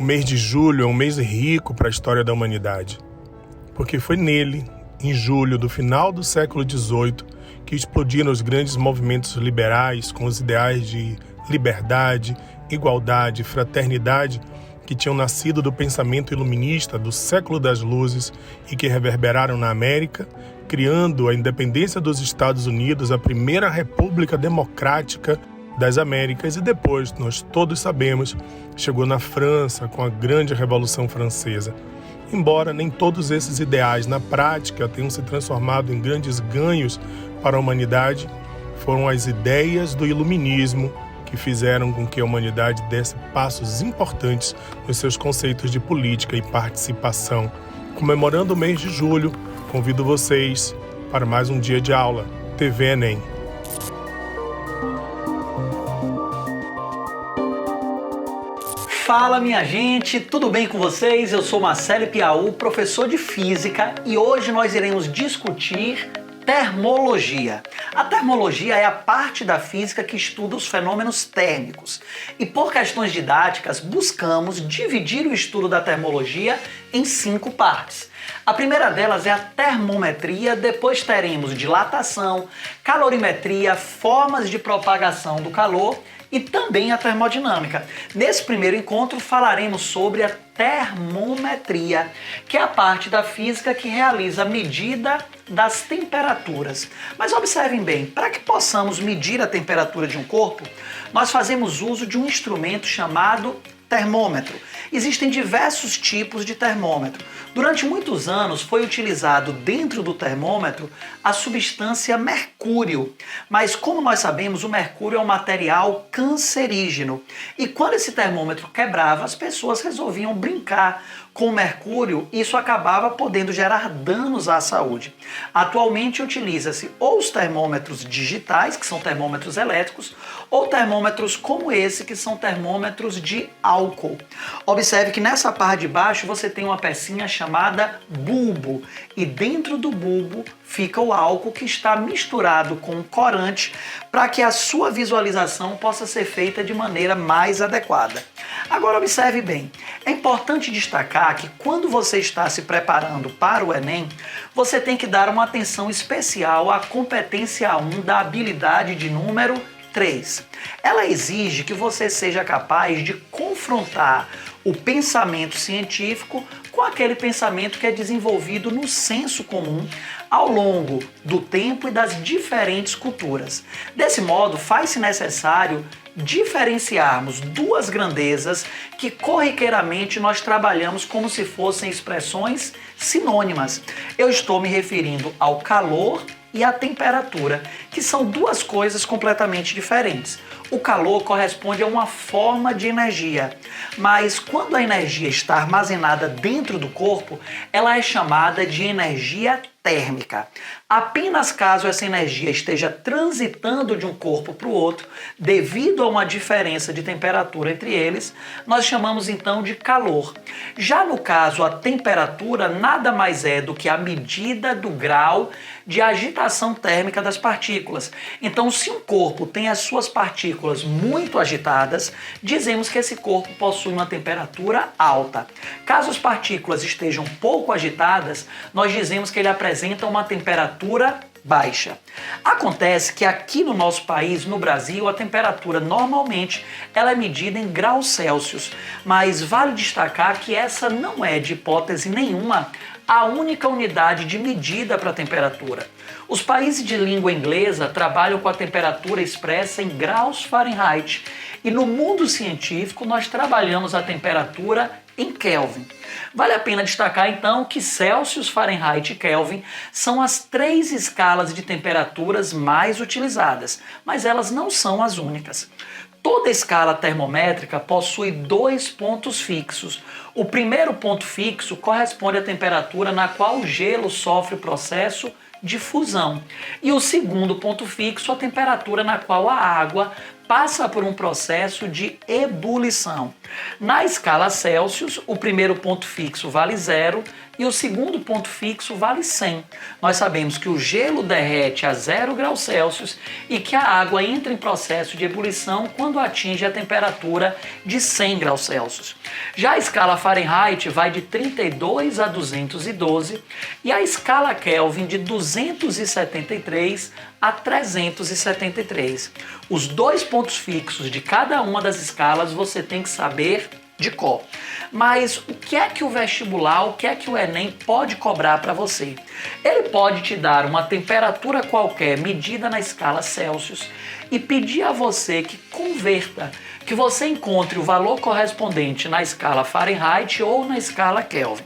O mês de julho é um mês rico para a história da humanidade, porque foi nele, em julho do final do século XVIII, que explodiram os grandes movimentos liberais com os ideais de liberdade, igualdade, fraternidade que tinham nascido do pensamento iluminista do século das luzes e que reverberaram na América, criando a independência dos Estados Unidos, a primeira república democrática das Américas, e depois, nós todos sabemos, chegou na França com a grande Revolução Francesa. Embora nem todos esses ideais na prática tenham se transformado em grandes ganhos para a humanidade, foram as ideias do iluminismo que fizeram com que a humanidade desse passos importantes nos seus conceitos de política e participação. Comemorando o mês de julho, convido vocês para mais um dia de aula, TV Enem. Fala minha gente, tudo bem com vocês? Eu sou Marcelo Piau, professor de Física, e hoje nós iremos discutir termologia. A termologia é a parte da física que estuda os fenômenos térmicos. E por questões didáticas, buscamos dividir o estudo da termologia em 5 partes. A primeira delas é a termometria, depois teremos dilatação, calorimetria, formas de propagação do calor e também a termodinâmica. Nesse primeiro encontro falaremos sobre a termometria, que é a parte da física que realiza a medida das temperaturas. Mas observem bem, para que possamos medir a temperatura de um corpo, nós fazemos uso de um instrumento chamado termômetro. Existem diversos tipos de termômetro. Durante muitos anos foi utilizado dentro do termômetro a substância mercúrio, mas como nós sabemos, o mercúrio é um material cancerígeno. E quando esse termômetro quebrava, as pessoas resolviam brincar com o mercúrio, e isso acabava podendo gerar danos à saúde. Atualmente utiliza-se ou os termômetros digitais, que são termômetros elétricos, ou termômetros como esse, que são termômetros de álcool. Observe que nessa parte de baixo você tem uma pecinha chamada bulbo, e dentro do bulbo fica o álcool que está misturado com o corante para que a sua visualização possa ser feita de maneira mais adequada. Agora observe bem, é importante destacar que quando você está se preparando para o Enem, você tem que dar uma atenção especial à competência 1 da habilidade de número 3. Ela exige que você seja capaz de confrontar o pensamento científico com aquele pensamento que é desenvolvido no senso comum ao longo do tempo e das diferentes culturas. Desse modo, faz-se necessário diferenciarmos duas grandezas que corriqueiramente nós trabalhamos como se fossem expressões sinônimas. Eu estou me referindo ao calor e à temperatura, que são duas coisas completamente diferentes. O calor corresponde a uma forma de energia, mas quando a energia está armazenada dentro do corpo, ela é chamada de energia térmica. Apenas caso essa energia esteja transitando de um corpo para o outro, devido a uma diferença de temperatura entre eles, nós chamamos então de calor. Já no caso, a temperatura nada mais é do que a medida do grau de agitação térmica das partículas. Então, se um corpo tem as suas partículas muito agitadas, dizemos que esse corpo possui uma temperatura alta. Caso as partículas estejam pouco agitadas, nós dizemos que ele apresenta uma temperatura baixa. Acontece que aqui no nosso país, no Brasil, a temperatura normalmente ela é medida em graus Celsius, mas vale destacar que essa não é, de hipótese nenhuma, a única unidade de medida para a temperatura. Os países de língua inglesa trabalham com a temperatura expressa em graus Fahrenheit, e no mundo científico nós trabalhamos a temperatura em Kelvin. Vale a pena destacar então que Celsius, Fahrenheit e Kelvin são as 3 escalas de temperaturas mais utilizadas, mas elas não são as únicas. Toda escala termométrica possui dois pontos fixos. O primeiro ponto fixo corresponde à temperatura na qual o gelo sofre o processo de fusão. E o segundo ponto fixo, a temperatura na qual a água passa por um processo de ebulição. Na escala Celsius, o primeiro ponto fixo vale 0 e o segundo ponto fixo vale 100. Nós sabemos que o gelo derrete a 0 graus Celsius e que a água entra em processo de ebulição quando atinge a temperatura de 100 graus Celsius. Já a escala Fahrenheit vai de 32 a 212 e a escala Kelvin de 273 a 373. Os dois pontos fixos de cada uma das escalas você tem que saber de cor. Mas o que é que o vestibular, o que é que o Enem pode cobrar para você? Ele pode te dar uma temperatura qualquer medida na escala Celsius e pedir a você que converta, que você encontre o valor correspondente na escala Fahrenheit ou na escala Kelvin.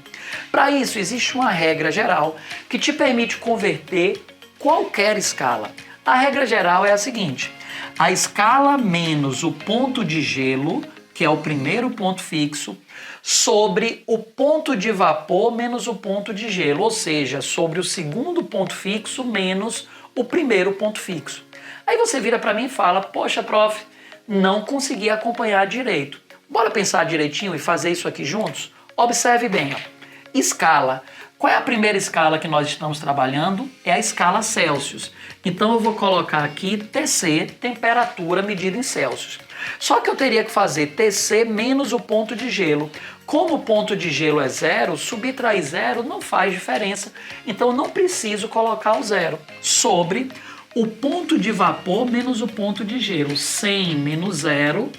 Para isso, existe uma regra geral que te permite converter qualquer escala. A regra geral é a seguinte: a escala menos o ponto de gelo, que é o primeiro ponto fixo, sobre o ponto de vapor menos o ponto de gelo, ou seja, sobre o segundo ponto fixo menos o primeiro ponto fixo. Aí você vira para mim e fala: poxa, prof, não consegui acompanhar direito. Bora pensar direitinho e fazer isso aqui juntos? Observe bem, ó. Escala. Qual é a primeira escala que nós estamos trabalhando? É a escala Celsius. Então eu vou colocar aqui TC, temperatura medida em Celsius. Só que eu teria que fazer TC menos o ponto de gelo. Como o ponto de gelo é 0, subtrair 0 não faz diferença. Então eu não preciso colocar o 0. Sobre o ponto de vapor menos o ponto de gelo. 100 menos 0,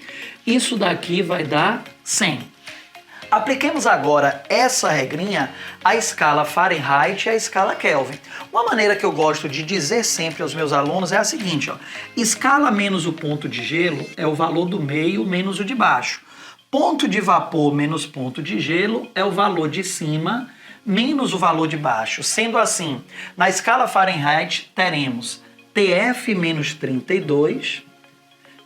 isso daqui vai dar 100. Apliquemos agora essa regrinha à escala Fahrenheit e à escala Kelvin. Uma maneira que eu gosto de dizer sempre aos meus alunos é a seguinte, ó: escala menos o ponto de gelo é o valor do meio menos o de baixo. Ponto de vapor menos ponto de gelo é o valor de cima menos o valor de baixo. Sendo assim, na escala Fahrenheit teremos TF menos 32...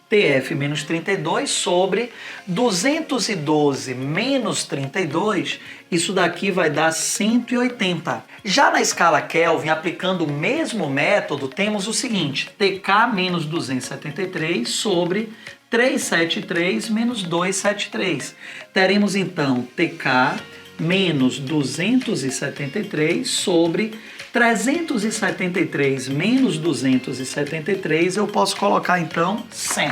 TF menos 32 sobre 212 menos 32, isso daqui vai dar 180. Já na escala Kelvin, aplicando o mesmo método, temos o seguinte: TK menos 273 sobre 373 menos 273. Teremos então TK menos 273 sobre 373 menos 273, eu posso colocar então 100.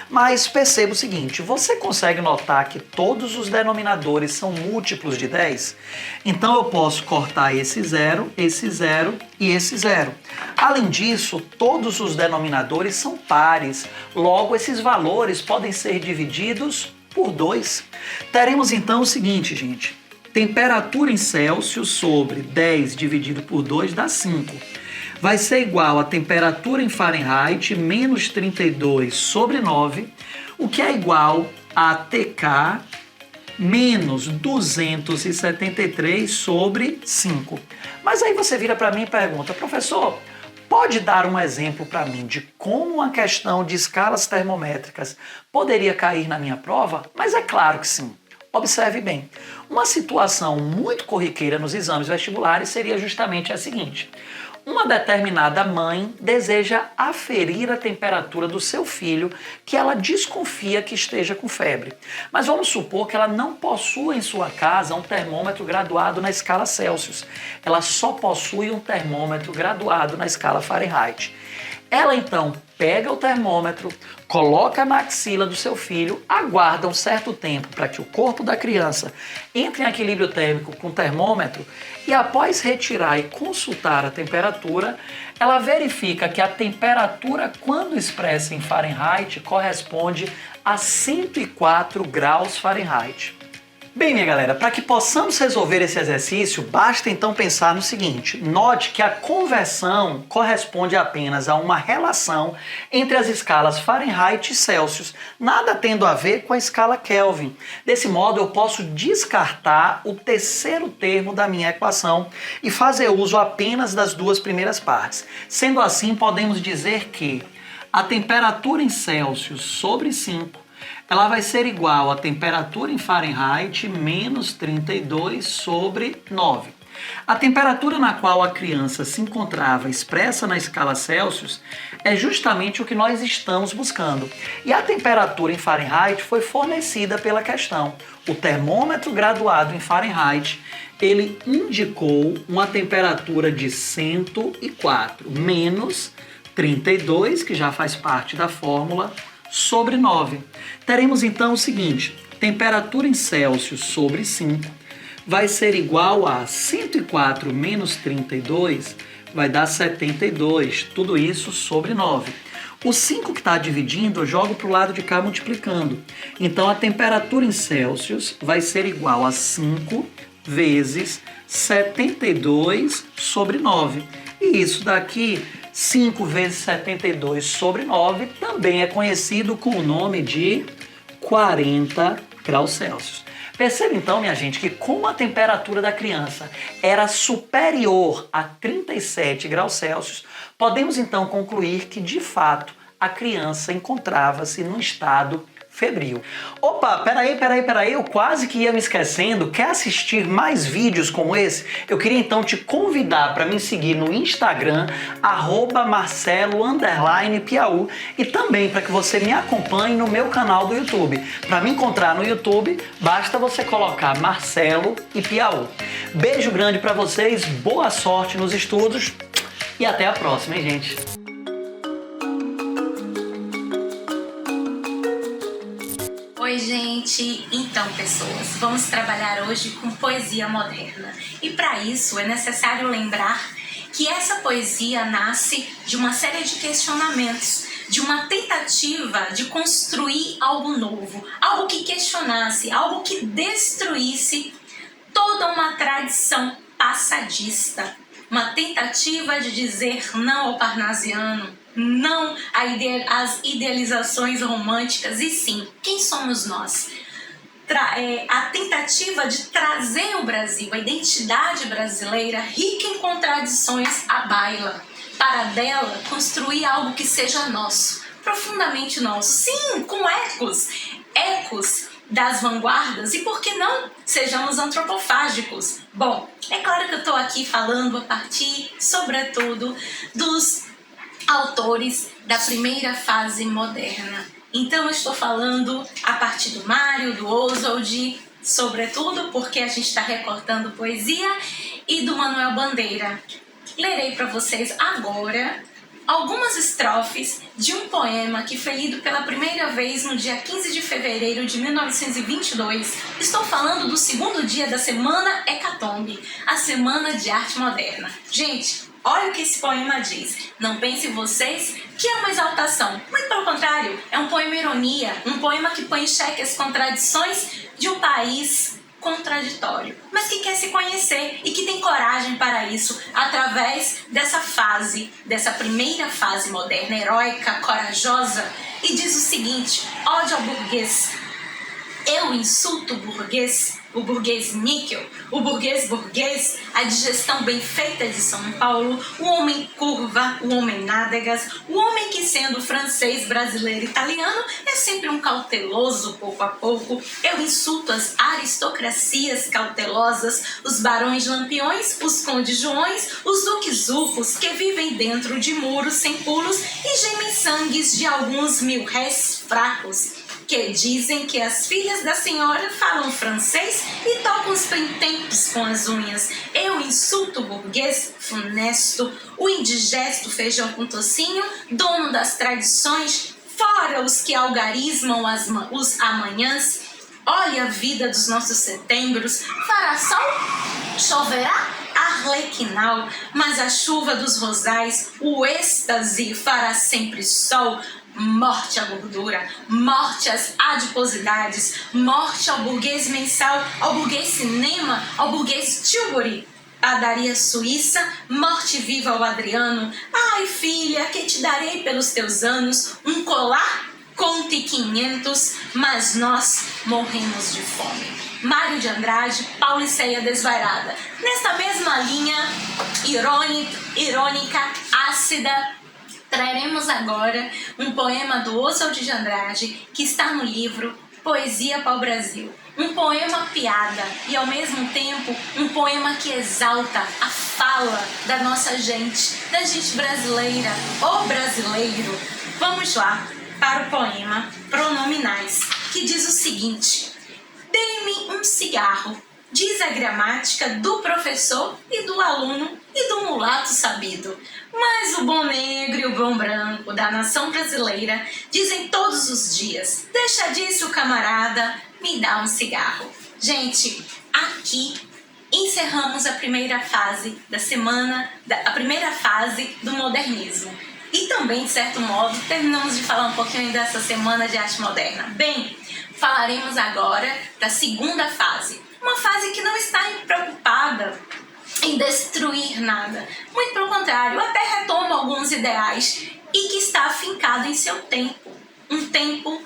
Mas perceba o seguinte, você consegue notar que todos os denominadores são múltiplos de 10? Então eu posso cortar esse 0 e esse 0. Além disso, todos os denominadores são pares, logo esses valores podem ser divididos por 2. Teremos então o seguinte, gente: temperatura em Celsius sobre 10 dividido por 2 dá 5. Vai ser igual a temperatura em Fahrenheit menos 32 sobre 9, o que é igual a TK menos 273 sobre 5. Mas aí você vira para mim e pergunta: professor, pode dar um exemplo para mim de como uma questão de escalas termométricas poderia cair na minha prova? Mas é claro que sim. Observe bem, uma situação muito corriqueira nos exames vestibulares seria justamente a seguinte: uma determinada mãe deseja aferir a temperatura do seu filho que ela desconfia que esteja com febre. Mas vamos supor que ela não possua em sua casa um termômetro graduado na escala Celsius. Ela só possui um termômetro graduado na escala Fahrenheit. Ela então pega o termômetro, coloca na axila do seu filho, aguarda um certo tempo para que o corpo da criança entre em equilíbrio térmico com o termômetro e após retirar e consultar a temperatura, ela verifica que a temperatura, quando expressa em Fahrenheit, corresponde a 104 graus Fahrenheit. Bem, minha galera, para que possamos resolver esse exercício, basta então pensar no seguinte: note que a conversão corresponde apenas a uma relação entre as escalas Fahrenheit e Celsius, nada tendo a ver com a escala Kelvin. Desse modo, eu posso descartar o terceiro termo da minha equação e fazer uso apenas das duas primeiras partes. Sendo assim, podemos dizer que a temperatura em Celsius sobre 5, ela vai ser igual à temperatura em Fahrenheit menos 32 sobre 9. A temperatura na qual a criança se encontrava expressa na escala Celsius é justamente o que nós estamos buscando. E a temperatura em Fahrenheit foi fornecida pela questão. O termômetro graduado em Fahrenheit, ele indicou uma temperatura de 104 menos 32, que já faz parte da fórmula, sobre 9. Teremos então o seguinte: temperatura em Celsius sobre 5 vai ser igual a 104 menos 32, vai dar 72, tudo isso sobre 9. O 5 que está dividindo, eu jogo para o lado de cá multiplicando. Então, a temperatura em Celsius vai ser igual a 5 vezes 72 sobre 9. E isso daqui, 5 vezes 72 sobre 9, também é conhecido com o nome de 40 graus Celsius. Perceba então, minha gente, que como a temperatura da criança era superior a 37 graus Celsius, podemos então concluir que, de fato, a criança encontrava-se num estado febril. Opa, peraí, eu quase que ia me esquecendo. Quer assistir mais vídeos como esse? Eu queria então te convidar para me seguir no Instagram, @Marcelo_Piau, e também para que você me acompanhe no meu canal do YouTube. Para me encontrar no YouTube, basta você colocar Marcelo e Piau. Beijo grande para vocês, boa sorte nos estudos e até a próxima, hein, gente? Oi, gente! Então, pessoas, vamos trabalhar hoje com poesia moderna. E para isso é necessário lembrar que essa poesia nasce de uma série de questionamentos, de uma tentativa de construir algo novo, algo que questionasse, algo que destruísse toda uma tradição passadista. Uma tentativa de dizer não ao parnasiano, não às idealizações românticas, e sim, quem somos nós? A tentativa de trazer o Brasil, a identidade brasileira, rica em contradições, à baila, para dela construir algo que seja nosso, profundamente nosso, sim, com ecos das vanguardas, e por que não sejamos antropofágicos? Bom, é claro que eu estou aqui falando a partir, sobretudo, dos autores da primeira fase moderna. Então eu estou falando a partir do Mário, do Oswald, sobretudo porque a gente está recortando poesia, e do Manuel Bandeira. Lerei para vocês agora algumas estrofes de um poema que foi lido pela primeira vez no dia 15 de fevereiro de 1922. Estou falando do segundo dia da Semana Hecatombe, a Semana de Arte Moderna. Gente, olha o que esse poema diz. Não pensem vocês que é uma exaltação. Muito pelo contrário, é um poema ironia, um poema que põe em xeque as contradições de um país contraditório, mas que quer se conhecer e que tem coragem para isso através dessa fase, dessa primeira fase moderna, heróica, corajosa, e diz o seguinte: ódio ao burguês. Eu insulto o burguês níquel, o burguês, a digestão bem feita de São Paulo, o homem curva, o homem nádegas, o homem que, sendo francês, brasileiro, italiano, é sempre um cauteloso pouco a pouco. Eu insulto as aristocracias cautelosas, os barões lampiões, os condes joões, os duques urros, que vivem dentro de muros sem pulos e gemem sangues de alguns mil réis fracos, que dizem que as filhas da senhora falam francês e tocam os pentempos com as unhas. Eu insulto o burguês funesto, o indigesto feijão com tocinho, dono das tradições, fora os que algarismam os amanhãs. Olha a vida dos nossos setembros, fará sol, choverá arlequinal, mas a chuva dos rosais, o êxtase fará sempre sol. Morte à gordura, morte às adiposidades, morte ao burguês mensal, ao burguês cinema, ao burguês Tilbury, padaria suíça, morte viva ao Adriano. Ai, filha, que te darei pelos teus anos? Um colar? Conte 500, mas nós morremos de fome. Mário de Andrade, Pauliceia Desvairada. Nesta mesma linha irônica, ácida, Traremos agora um poema do Oswald de Andrade, que está no livro Poesia para o Brasil. Um poema piada e, ao mesmo tempo, um poema que exalta a fala da nossa gente, da gente brasileira ou brasileiro. Vamos lá para o poema Pronominais, que diz o seguinte: dê-me um cigarro, diz a gramática do professor e do aluno e do mulato sabido. Mas o bom negro e o bom branco da nação brasileira dizem todos os dias: deixa disso, camarada, me dá um cigarro. Gente, aqui encerramos a primeira fase da semana, a primeira fase do modernismo. E também, de certo modo, terminamos de falar um pouquinho dessa semana de arte moderna. Bem, falaremos agora da segunda fase. Uma fase que não está preocupada em destruir nada. Muito pelo contrário, até retoma alguns ideais e que está afincado em seu tempo. Um tempo,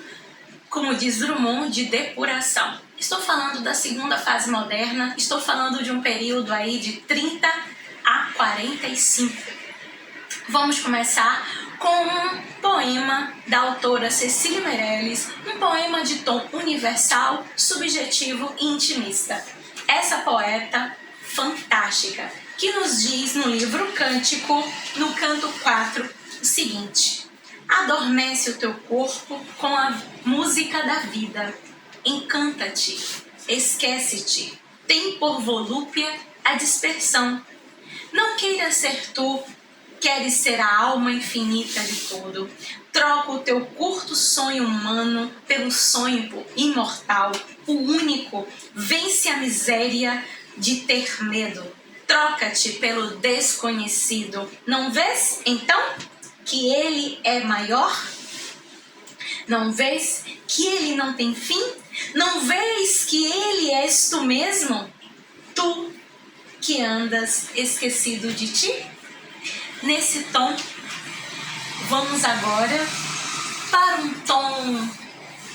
como diz Drummond, de depuração. Estou falando da segunda fase moderna, estou falando de um período aí de 30 a 45. Vamos começar com um poema da autora Cecília Meirelles, um poema de tom universal, subjetivo e intimista. Essa poeta fantástica, que nos diz no livro Cântico, no canto 4, o seguinte: adormece o teu corpo com a música da vida, encanta-te, esquece-te, tem por volúpia a dispersão. Não queiras ser tu, queres ser a alma infinita de tudo. Troca o teu curto sonho humano pelo sonho imortal, o único. Vence a miséria de ter medo. Troca-te pelo desconhecido. Não vês, então, que ele é maior? Não vês que ele não tem fim? Não vês que ele és tu mesmo? Tu que andas esquecido de ti? Nesse tom, vamos agora para um tom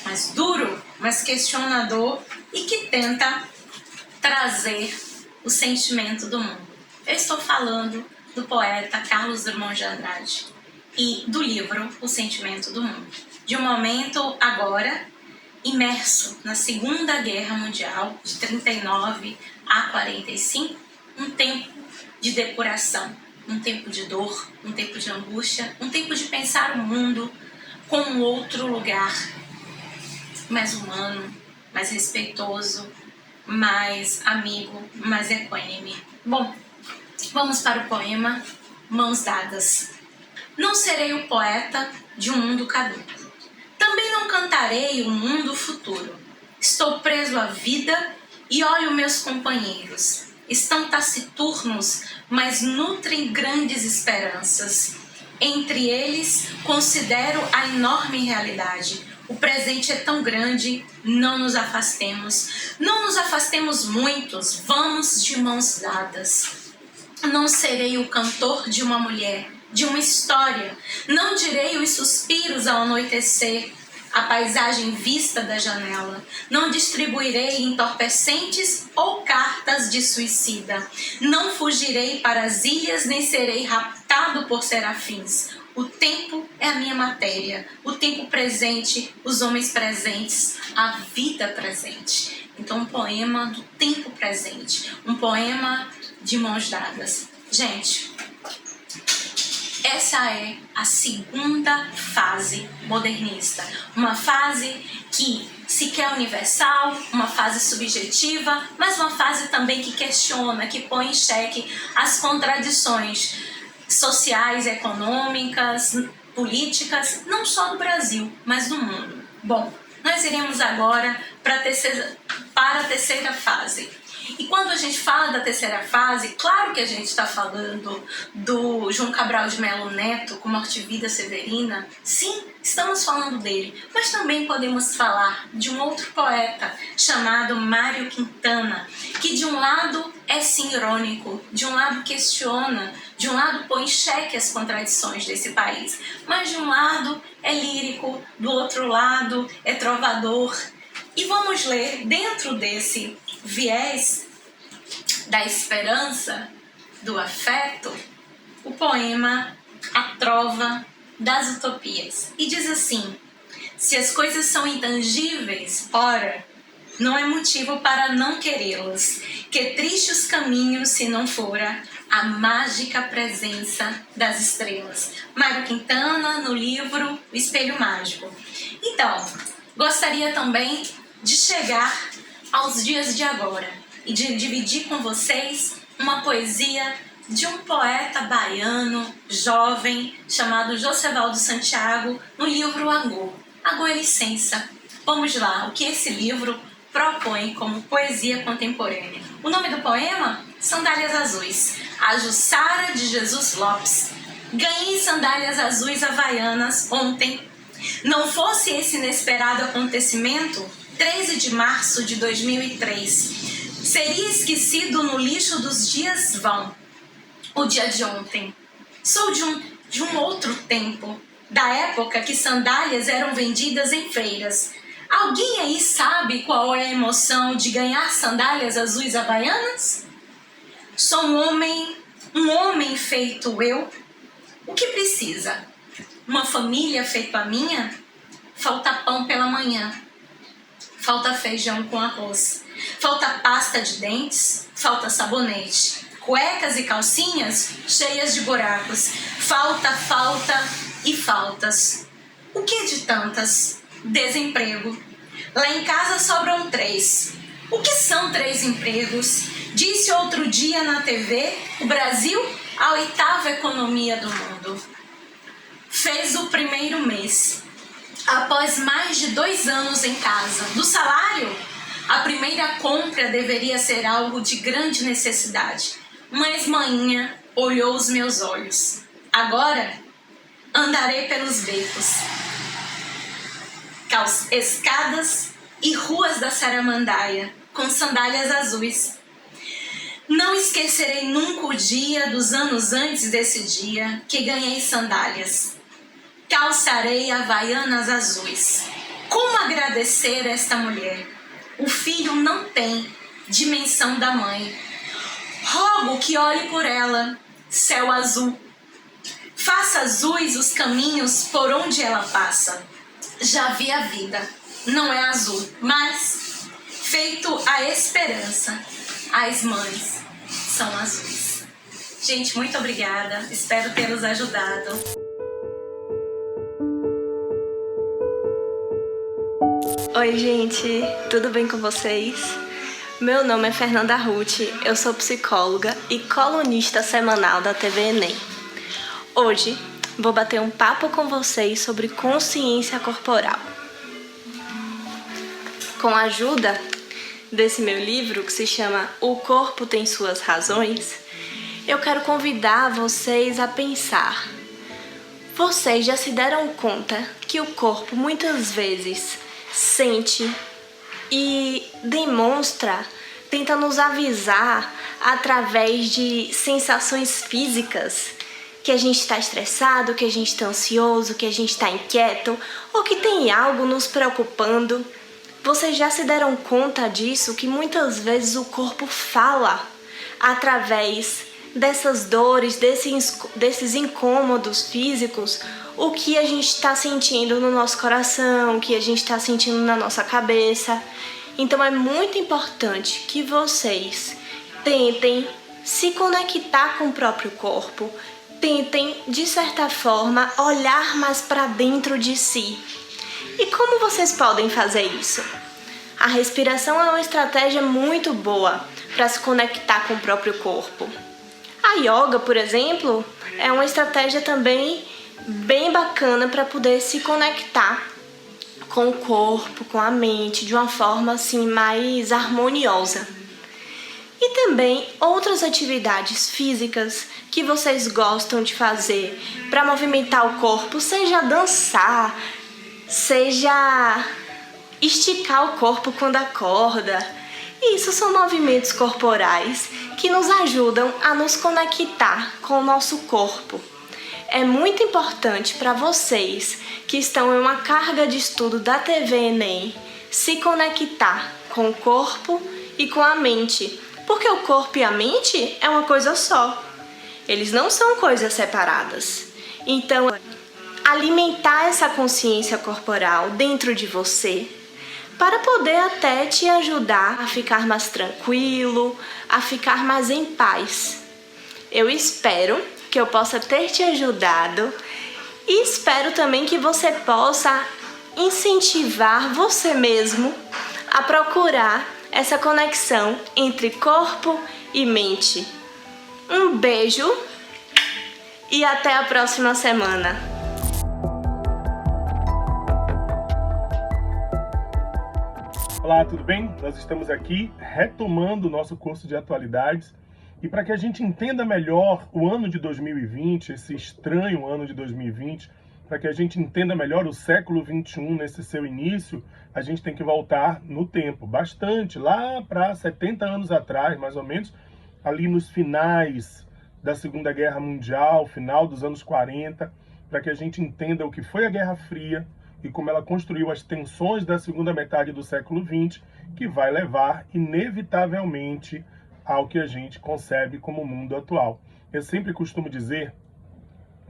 mais duro, mais questionador e que tenta trazer o sentimento do mundo. Eu estou falando do poeta Carlos Drummond de Andrade e do livro O Sentimento do Mundo. De um momento agora imerso na Segunda Guerra Mundial, de 39 a 45, um tempo de depuração. Um tempo de dor, um tempo de angústia, um tempo de pensar o mundo com um outro lugar, mais humano, mais respeitoso, mais amigo, mais equânime. Bom, vamos para o poema Mãos Dadas. Não serei o poeta de um mundo caduco. Também não cantarei um mundo futuro. Estou preso à vida e olho meus companheiros. Estão taciturnos, mas nutrem grandes esperanças. Entre eles, considero a enorme realidade. O presente é tão grande, não nos afastemos. Não nos afastemos muitos, vamos de mãos dadas. Não serei o cantor de uma mulher, de uma história. Não direi os suspiros ao anoitecer, a paisagem vista da janela. Não distribuirei entorpecentes ou cartas de suicida. Não fugirei para as ilhas, nem serei raptado por serafins. O tempo é a minha matéria, o tempo presente, os homens presentes, a vida presente. Então, um poema do tempo presente, um poema de mãos dadas. Gente, essa é a segunda fase modernista. Uma fase que se quer universal, uma fase subjetiva, mas uma fase também que questiona, que põe em xeque as contradições sociais, econômicas, políticas, não só do Brasil, mas do mundo. Bom, nós iremos agora para a terceira fase. E quando a gente fala da terceira fase, claro que a gente está falando do João Cabral de Melo Neto com Morte e Vida Severina. Sim, estamos falando dele. Mas também podemos falar de um outro poeta chamado Mário Quintana, que de um lado é sim irônico, de um lado questiona, de um lado põe em xeque as contradições desse país, mas de um lado é lírico, do outro lado é trovador. E vamos ler, dentro desse viés da esperança, do afeto, o poema A Trova das utopias. E diz assim: se as coisas são intangíveis, ora, não é motivo para não querê-las. Que triste os caminhos se não fora a mágica presença das estrelas. Mário Quintana, no livro O Espelho Mágico. Então, gostaria também de chegar aos dias de agora e de dividir com vocês uma poesia de um poeta baiano, jovem, chamado Josevaldo Santiago, no livro Agô. Agô é licença. Vamos lá, o que esse livro propõe como poesia contemporânea. O nome do poema? Sandálias Azuis. A Jussara de Jesus Lopes. Ganhei sandálias azuis havaianas ontem. Não fosse esse inesperado acontecimento, 13 de março de 2003, seria esquecido no lixo dos dias vão. O dia de ontem. Sou de um outro tempo, da época que sandálias eram vendidas em feiras. Alguém aí sabe qual é a emoção de ganhar sandálias azuis havaianas? Sou um homem feito eu. O que precisa? Uma família feita a minha? Falta pão pela manhã. Falta feijão com arroz. Falta pasta de dentes. Falta sabonete. Cuecas e calcinhas cheias de buracos. Falta e faltas. O que de tantas? Desemprego. Lá em casa sobram 3. O que são 3 empregos? Disse outro dia na TV, o Brasil, a 8ª economia do mundo. Fez o primeiro mês. Após mais de 2 anos em casa. Do salário, a primeira compra deveria ser algo de grande necessidade. Mas maninha olhou os meus olhos. Agora, andarei pelos becos, escadas e ruas da Saramandaia, com sandálias azuis. Não esquecerei nunca o dia dos anos antes desse dia que ganhei sandálias. Calçarei havaianas azuis. Como agradecer esta mulher? O filho não tem dimensão da mãe. Rogo que olhe por ela, céu azul. Faça azuis os caminhos por onde ela passa. Já vi a vida, não é azul, mas feito a esperança, as mães são azuis. Gente, muito obrigada, espero tê-los ajudado. Oi gente, tudo bem com vocês? Meu nome é Fernanda Ruth, eu sou psicóloga e colunista semanal da TV Enem. Hoje vou bater um papo com vocês sobre consciência corporal. Com a ajuda desse meu livro, que se chama O Corpo Tem Suas Razões, eu quero convidar vocês a pensar. Vocês já se deram conta que o corpo muitas vezes sente e demonstra, tenta nos avisar através de sensações físicas, que a gente está estressado, que a gente está ansioso, que a gente está inquieto ou que tem algo nos preocupando? Vocês já se deram conta disso, que muitas vezes o corpo fala através dessas dores, desses incômodos físicos, o que a gente está sentindo no nosso coração, o que a gente está sentindo na nossa cabeça. Então é muito importante que vocês tentem se conectar com o próprio corpo, tentem, de certa forma, olhar mais para dentro de si. E como vocês podem fazer isso? A respiração é uma estratégia muito boa para se conectar com o próprio corpo. A yoga, por exemplo, é uma estratégia também bem bacana para poder se conectar com o corpo, com a mente, de uma forma assim mais harmoniosa. E também outras atividades físicas que vocês gostam de fazer para movimentar o corpo, seja dançar, seja esticar o corpo quando acorda. Isso são movimentos corporais que nos ajudam a nos conectar com o nosso corpo. É muito importante para vocês que estão em uma carga de estudo da TV Enem se conectar com o corpo e com a mente, porque o corpo e a mente é uma coisa só. Eles não são coisas separadas. Então, alimentar essa consciência corporal dentro de você, para poder até te ajudar a ficar mais tranquilo, a ficar mais em paz. Eu espero que eu possa ter te ajudado e espero também que você possa incentivar você mesmo a procurar essa conexão entre corpo e mente. Um beijo e até a próxima semana. Olá, tudo bem? Nós estamos aqui retomando o nosso curso de atualidades e para que a gente entenda melhor o ano de 2020, esse estranho ano de 2020, para que a gente entenda melhor o século 21 nesse seu início, a gente tem que voltar no tempo, bastante, lá para 70 anos atrás, mais ou menos, ali nos finais da Segunda Guerra Mundial, final dos anos 40, para que a gente entenda o que foi a Guerra Fria e como ela construiu as tensões da segunda metade do século XX, que vai levar, inevitavelmente, ao que a gente concebe como o mundo atual. Eu sempre costumo dizer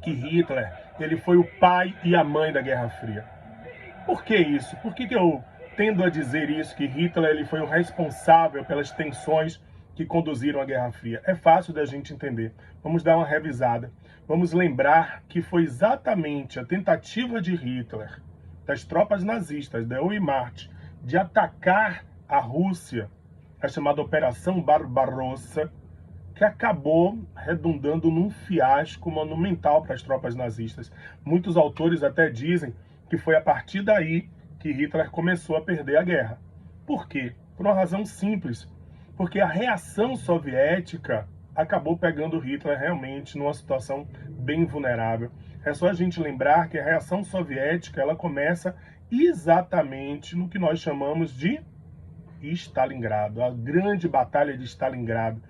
que Hitler, ele foi o pai e a mãe da Guerra Fria. Por que isso? Por que eu tendo a dizer isso, que Hitler ele foi o responsável pelas tensões que conduziram a Guerra Fria? É fácil da gente entender. Vamos dar uma revisada. Vamos lembrar que foi exatamente a tentativa de Hitler, das tropas nazistas, da Wehrmacht, de atacar a Rússia, a chamada Operação Barbarossa, que acabou redundando num fiasco monumental para as tropas nazistas. Muitos autores até dizem que foi a partir daí que Hitler começou a perder a guerra. Por quê? Por uma razão simples. Porque a reação soviética acabou pegando Hitler realmente numa situação bem vulnerável. É só a gente lembrar que a reação soviética ela começa exatamente no que nós chamamos de Stalingrado, a grande batalha de Stalingrado.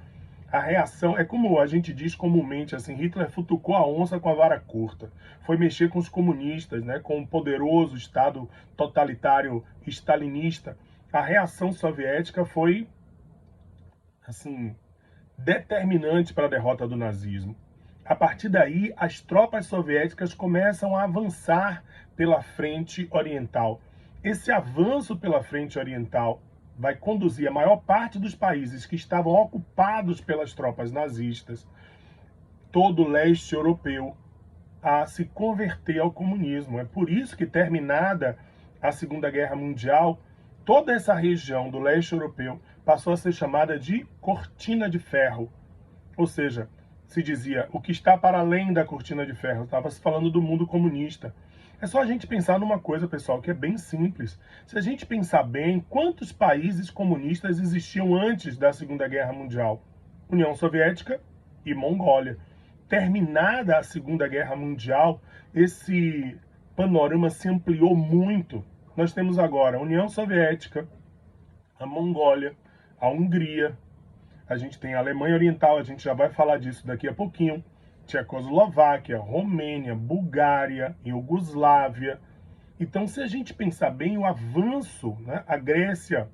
A reação é como a gente diz comumente, assim, Hitler futucou a onça com a vara curta. Foi mexer com os comunistas, né, com o poderoso Estado totalitário stalinista. A reação soviética foi, assim, determinante para a derrota do nazismo. A partir daí, as tropas soviéticas começam a avançar pela frente oriental. Esse avanço pela frente oriental vai conduzir a maior parte dos países que estavam ocupados pelas tropas nazistas, todo o leste europeu, a se converter ao comunismo. É por isso que, terminada a Segunda Guerra Mundial, toda essa região do leste europeu passou a ser chamada de Cortina de Ferro. Ou seja, se dizia o que está para além da Cortina de Ferro. Estava se falando do mundo comunista. É só a gente pensar numa coisa, pessoal, que é bem simples. Se a gente pensar bem, quantos países comunistas existiam antes da Segunda Guerra Mundial? União Soviética e Mongólia. Terminada a Segunda Guerra Mundial, esse panorama se ampliou muito. Nós temos agora a União Soviética, a Mongólia, a Hungria, a gente tem a Alemanha Oriental, a gente já vai falar disso daqui a pouquinho, Tchecoslováquia, Romênia, Bulgária, Iugoslávia. Então, se a gente pensar bem, o avanço, né, a Grécia,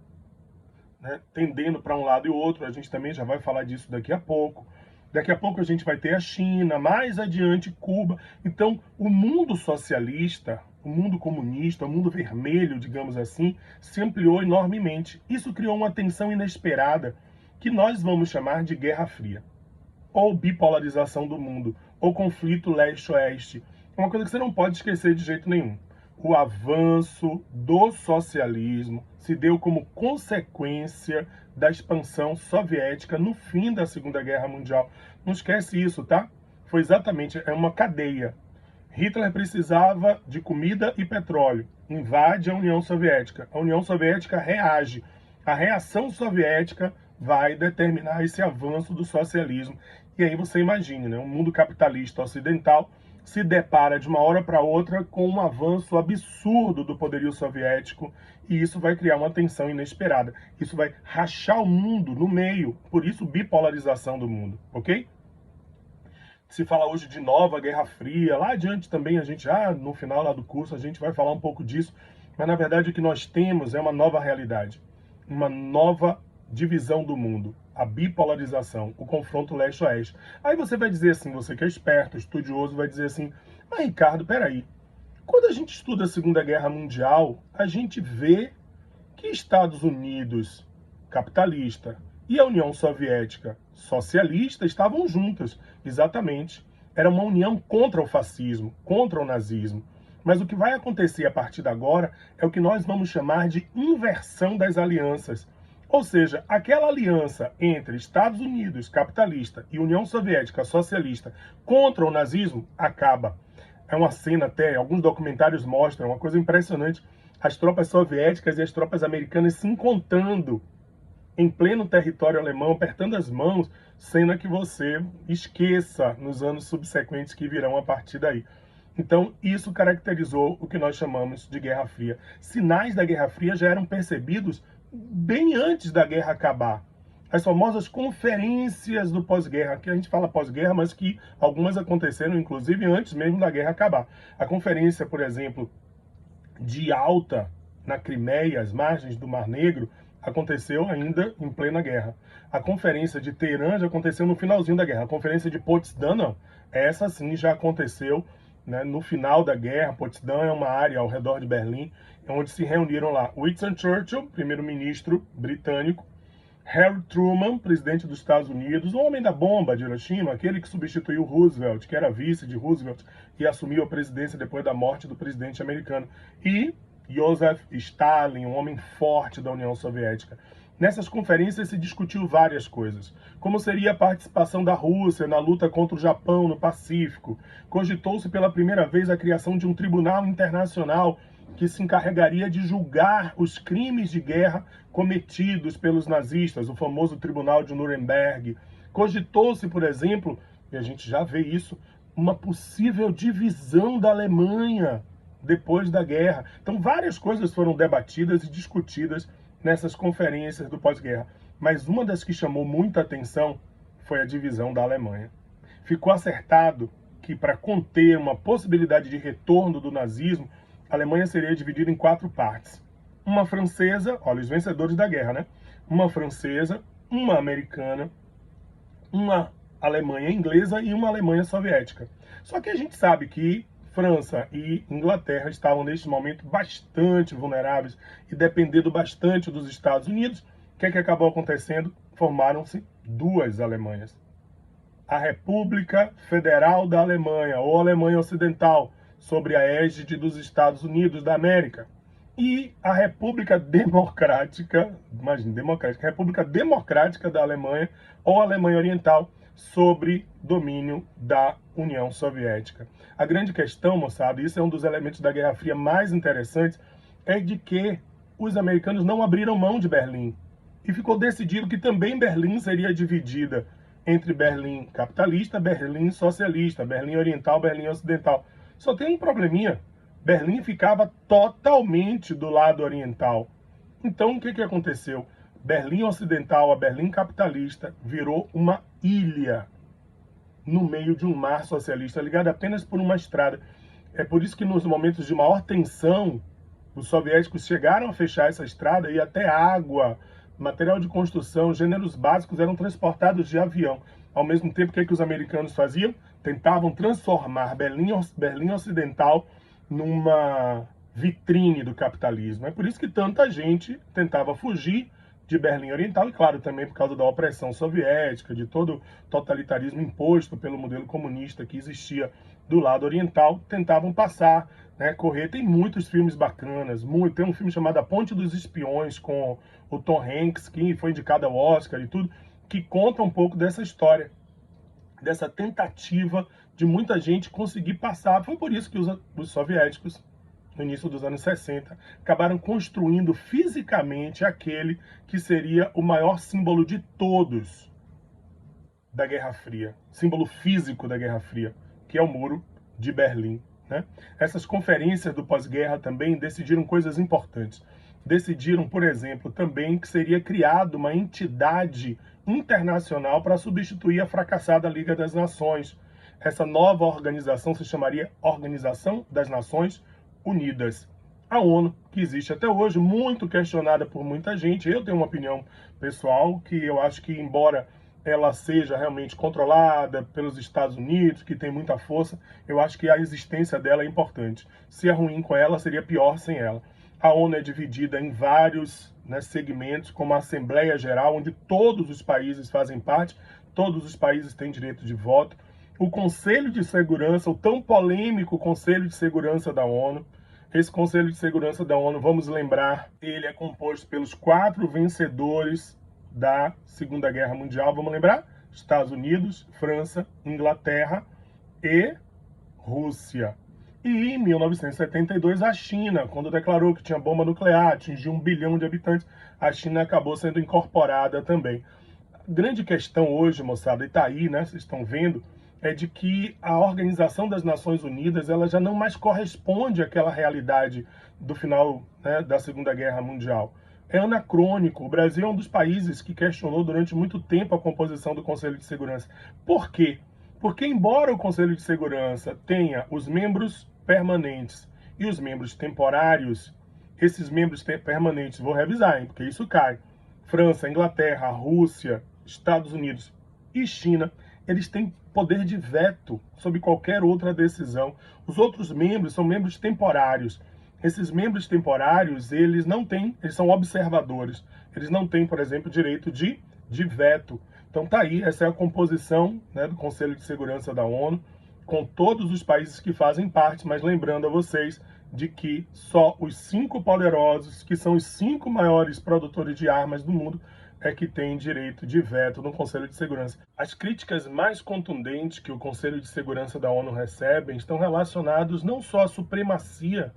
né, tendendo para um lado e o outro, a gente também já vai falar disso daqui a pouco. Daqui a pouco a gente vai ter a China, mais adiante Cuba. Então, o mundo socialista, o mundo comunista, o mundo vermelho, digamos assim, se ampliou enormemente. Isso criou uma tensão inesperada que nós vamos chamar de Guerra Fria, ou bipolarização do mundo, ou conflito leste-oeste. É uma coisa que você não pode esquecer de jeito nenhum. O avanço do socialismo se deu como consequência da expansão soviética no fim da Segunda Guerra Mundial. Não esquece isso, tá? Foi exatamente, é uma cadeia. Hitler precisava de comida e petróleo, invade a União Soviética. A União Soviética reage. A reação soviética vai determinar esse avanço do socialismo. E aí você imagine, né? Um mundo capitalista ocidental se depara de uma hora para outra com um avanço absurdo do poderio soviético e isso vai criar uma tensão inesperada. Isso vai rachar o mundo no meio, por isso bipolarização do mundo, ok? Se fala hoje de nova Guerra Fria, lá adiante também a gente, no final lá do curso a gente vai falar um pouco disso, mas na verdade o que nós temos é uma nova realidade, uma nova divisão do mundo, a bipolarização, o confronto leste-oeste. Aí você vai dizer assim, você que é esperto, estudioso, vai dizer assim, mas Ricardo, peraí, Quando a gente estuda a Segunda Guerra Mundial, a gente vê que Estados Unidos capitalista e a União Soviética socialista estavam juntas, exatamente. Era uma união contra o fascismo, contra o nazismo. Mas o que vai acontecer a partir de agora é o que nós vamos chamar de inversão das alianças. Ou seja, aquela aliança entre Estados Unidos capitalista e União Soviética socialista contra o nazismo acaba. É uma cena até, alguns documentários mostram, uma coisa impressionante, as tropas soviéticas e as tropas americanas se encontrando em pleno território alemão, apertando as mãos, cena que você esqueça nos anos subsequentes que virão a partir daí. Então, isso caracterizou o que nós chamamos de Guerra Fria. Sinais da Guerra Fria já eram percebidos bem antes da guerra acabar. As famosas conferências do pós-guerra, que a gente fala pós-guerra, mas que algumas aconteceram, inclusive, antes mesmo da guerra acabar. A conferência, por exemplo, de Alta, na Crimeia, às margens do Mar Negro, aconteceu ainda em plena guerra. A conferência de Teherã já aconteceu no finalzinho da guerra. A conferência de Potsdam, não. Essa sim já aconteceu, né, no final da guerra. Potsdam é uma área ao redor de Berlim, onde se reuniram lá Winston Churchill, primeiro-ministro britânico, Harry Truman, presidente dos Estados Unidos, o homem da bomba de Hiroshima, aquele que substituiu Roosevelt, que era vice de Roosevelt e assumiu a presidência depois da morte do presidente americano, e Joseph Stalin, um homem forte da União Soviética. Nessas conferências se discutiu várias coisas, como seria a participação da Rússia na luta contra o Japão no Pacífico. Cogitou-se pela primeira vez a criação de um tribunal internacional que se encarregaria de julgar os crimes de guerra cometidos pelos nazistas, o famoso Tribunal de Nuremberg. Cogitou-se, por exemplo, e a gente já vê isso, uma possível divisão da Alemanha depois da guerra. Então, várias coisas foram debatidas e discutidas nessas conferências do pós-guerra. Mas uma das que chamou muita atenção foi a divisão da Alemanha. Ficou acertado que, para conter uma possibilidade de retorno do nazismo, a Alemanha seria dividida em 4 partes. Uma francesa, olha, os vencedores da guerra, né? Uma francesa, uma americana, uma Alemanha inglesa e uma Alemanha soviética. Só que a gente sabe que França e Inglaterra estavam neste momento bastante vulneráveis e dependendo bastante dos Estados Unidos. O que é que acabou acontecendo? Formaram-se 2 Alemanhas. A República Federal da Alemanha, ou Alemanha Ocidental, sobre a égide dos Estados Unidos da América, e a República Democrática, imagine, democrática, República Democrática da Alemanha, ou Alemanha Oriental, sobre domínio da União Soviética. A grande questão, moçada, isso é um dos elementos da Guerra Fria mais interessantes, é de que os americanos não abriram mão de Berlim. E ficou decidido que também Berlim seria dividida entre Berlim capitalista, Berlim socialista, Berlim Oriental, Berlim Ocidental. Só tem um probleminha. Berlim ficava totalmente do lado oriental. Então, o que aconteceu? Berlim Ocidental, a Berlim capitalista, virou uma ilha no meio de um mar socialista, ligada apenas por uma estrada. É por isso que nos momentos de maior tensão, os soviéticos chegaram a fechar essa estrada e até água, material de construção, gêneros básicos eram transportados de avião. Ao mesmo tempo, o que os americanos faziam? Tentavam transformar Berlim Ocidental numa vitrine do capitalismo. É por isso que tanta gente tentava fugir de Berlim Oriental, e claro, também por causa da opressão soviética, de todo o totalitarismo imposto pelo modelo comunista que existia do lado oriental, tentavam passar, né, correr. Tem muitos filmes bacanas, tem um filme chamado A Ponte dos Espiões, com o Tom Hanks, que foi indicado ao Oscar e tudo, que conta um pouco dessa história, dessa tentativa de muita gente conseguir passar. Foi por isso que os soviéticos, no início dos anos 60, acabaram construindo fisicamente aquele que seria o maior símbolo de todos da Guerra Fria, símbolo físico da Guerra Fria, que é o Muro de Berlim, né? Essas conferências do pós-guerra também decidiram coisas importantes. Decidiram, por exemplo, também que seria criada uma entidade internacional para substituir a fracassada Liga das Nações. Essa nova organização se chamaria Organização das Nações Unidas. A ONU, que existe até hoje, muito questionada por muita gente. Eu tenho uma opinião pessoal que eu acho que, embora ela seja realmente controlada pelos Estados Unidos, que tem muita força, eu acho que a existência dela é importante. Se é ruim com ela, seria pior sem ela. A ONU é dividida em vários, né, segmentos, como a Assembleia Geral, onde todos os países fazem parte, todos os países têm direito de voto. O Conselho de Segurança, o tão polêmico Conselho de Segurança da ONU. Esse Conselho de Segurança da ONU, vamos lembrar, ele é composto pelos 4 vencedores da Segunda Guerra Mundial, vamos lembrar? Estados Unidos, França, Inglaterra e Rússia. E em 1972, a China, quando declarou que tinha bomba nuclear, atingiu 1 bilhão de habitantes, a China acabou sendo incorporada também. A grande questão hoje, moçada, e tá aí, né, vocês estão vendo, é de que a Organização das Nações Unidas ela já não mais corresponde àquela realidade do final, né, da Segunda Guerra Mundial. É anacrônico. O Brasil é um dos países que questionou durante muito tempo a composição do Conselho de Segurança. Por quê? Porque embora o Conselho de Segurança tenha os membros permanentes e os membros temporários, esses membros permanentes, vou revisar, hein, porque isso cai. França, Inglaterra, Rússia, Estados Unidos e China, eles têm poder de veto sobre qualquer outra decisão. Os outros membros são membros temporários. Esses membros temporários, eles são observadores. Eles não têm, por exemplo, direito de veto. Então tá aí, essa é a composição, né, do Conselho de Segurança da ONU, com todos os países que fazem parte, mas lembrando a vocês de que só os 5 poderosos, que são os 5 maiores produtores de armas do mundo, é que tem direito de veto no Conselho de Segurança. As críticas mais contundentes que o Conselho de Segurança da ONU recebe estão relacionadas não só à supremacia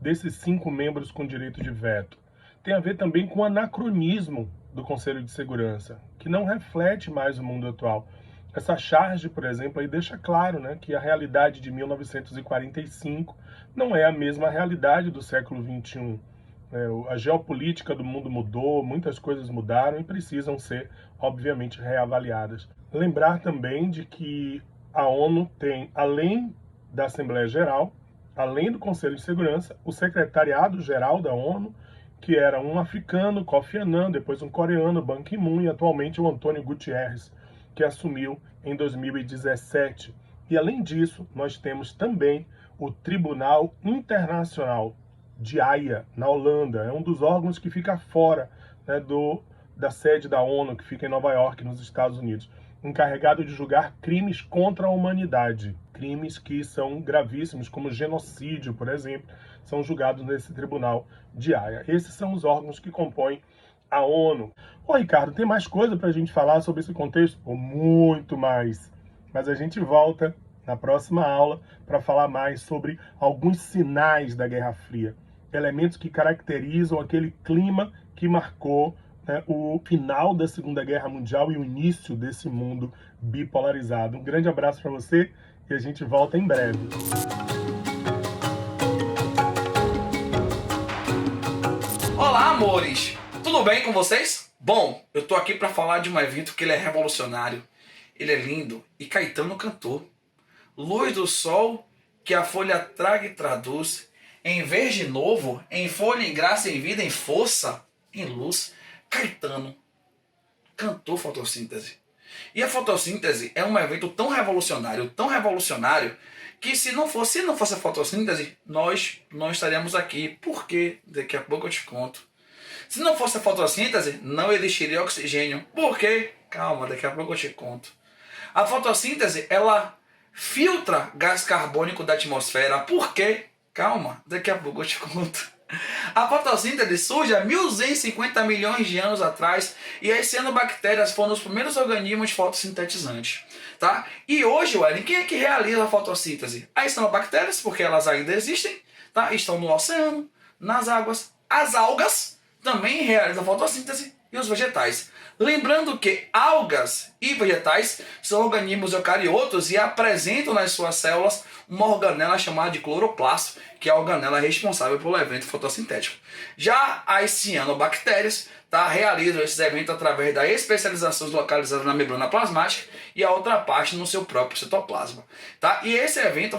desses 5 membros com direito de veto, tem a ver também com o anacronismo do Conselho de Segurança, que não reflete mais o mundo atual. Essa charge, por exemplo, aí deixa claro, né, que a realidade de 1945 não é a mesma realidade do século XXI. A geopolítica do mundo mudou, muitas coisas mudaram e precisam ser, obviamente, reavaliadas. Lembrar também de que a ONU tem, além da Assembleia Geral, além do Conselho de Segurança, o Secretariado-Geral da ONU, que era um africano, Kofi Annan, depois um coreano, Ban Ki-moon, e atualmente o Antônio Guterres, que assumiu em 2017. E além disso, nós temos também o Tribunal Internacional de Haia, na Holanda. É um dos órgãos que fica fora, né, da sede da ONU, que fica em Nova York, nos Estados Unidos, encarregado de julgar crimes contra a humanidade. Crimes que são gravíssimos, como genocídio, por exemplo, são julgados nesse Tribunal de Haia. Esses são os órgãos que compõem a ONU. Ô, Ricardo, tem mais coisa para a gente falar sobre esse contexto? Ou muito mais. Mas a gente volta na próxima aula para falar mais sobre alguns sinais da Guerra Fria. Elementos que caracterizam aquele clima que marcou, né, o final da Segunda Guerra Mundial e o início desse mundo bipolarizado. Um grande abraço para você e a gente volta em breve. Olá, amores! Tudo bem com vocês? Bom, eu tô aqui para falar de um evento que ele é revolucionário, ele é lindo e Caetano cantou. Luz do sol que a folha traga e traduz, em verde novo, em folha, em graça, em vida, em força, em luz. Caetano cantou fotossíntese. E a fotossíntese é um evento tão revolucionário, que se não fosse a fotossíntese, nós não estaríamos aqui. Por quê? Daqui a pouco eu te conto. Se não fosse a fotossíntese, não existiria oxigênio. Por quê? Calma, daqui a pouco eu te conto. A fotossíntese, ela filtra gás carbônico da atmosfera. Por quê? Calma, daqui a pouco eu te conto. A fotossíntese surge há 1.250 milhões de anos atrás e as cianobactérias foram os primeiros organismos fotossintetizantes, tá? E hoje, Wellen, quem é que realiza a fotossíntese? As cianobactérias, porque elas ainda existem, tá? Estão no oceano, nas águas. As algas também realizam a fotossíntese e os vegetais. Lembrando que algas e vegetais são organismos eucariotos e apresentam nas suas células uma organela chamada de cloroplasto, que é a organela responsável pelo evento fotossintético. Já as cianobactérias, tá, realizam esses eventos através da especialização localizada na membrana plasmática e a outra parte no seu próprio citoplasma. Tá? E esse evento,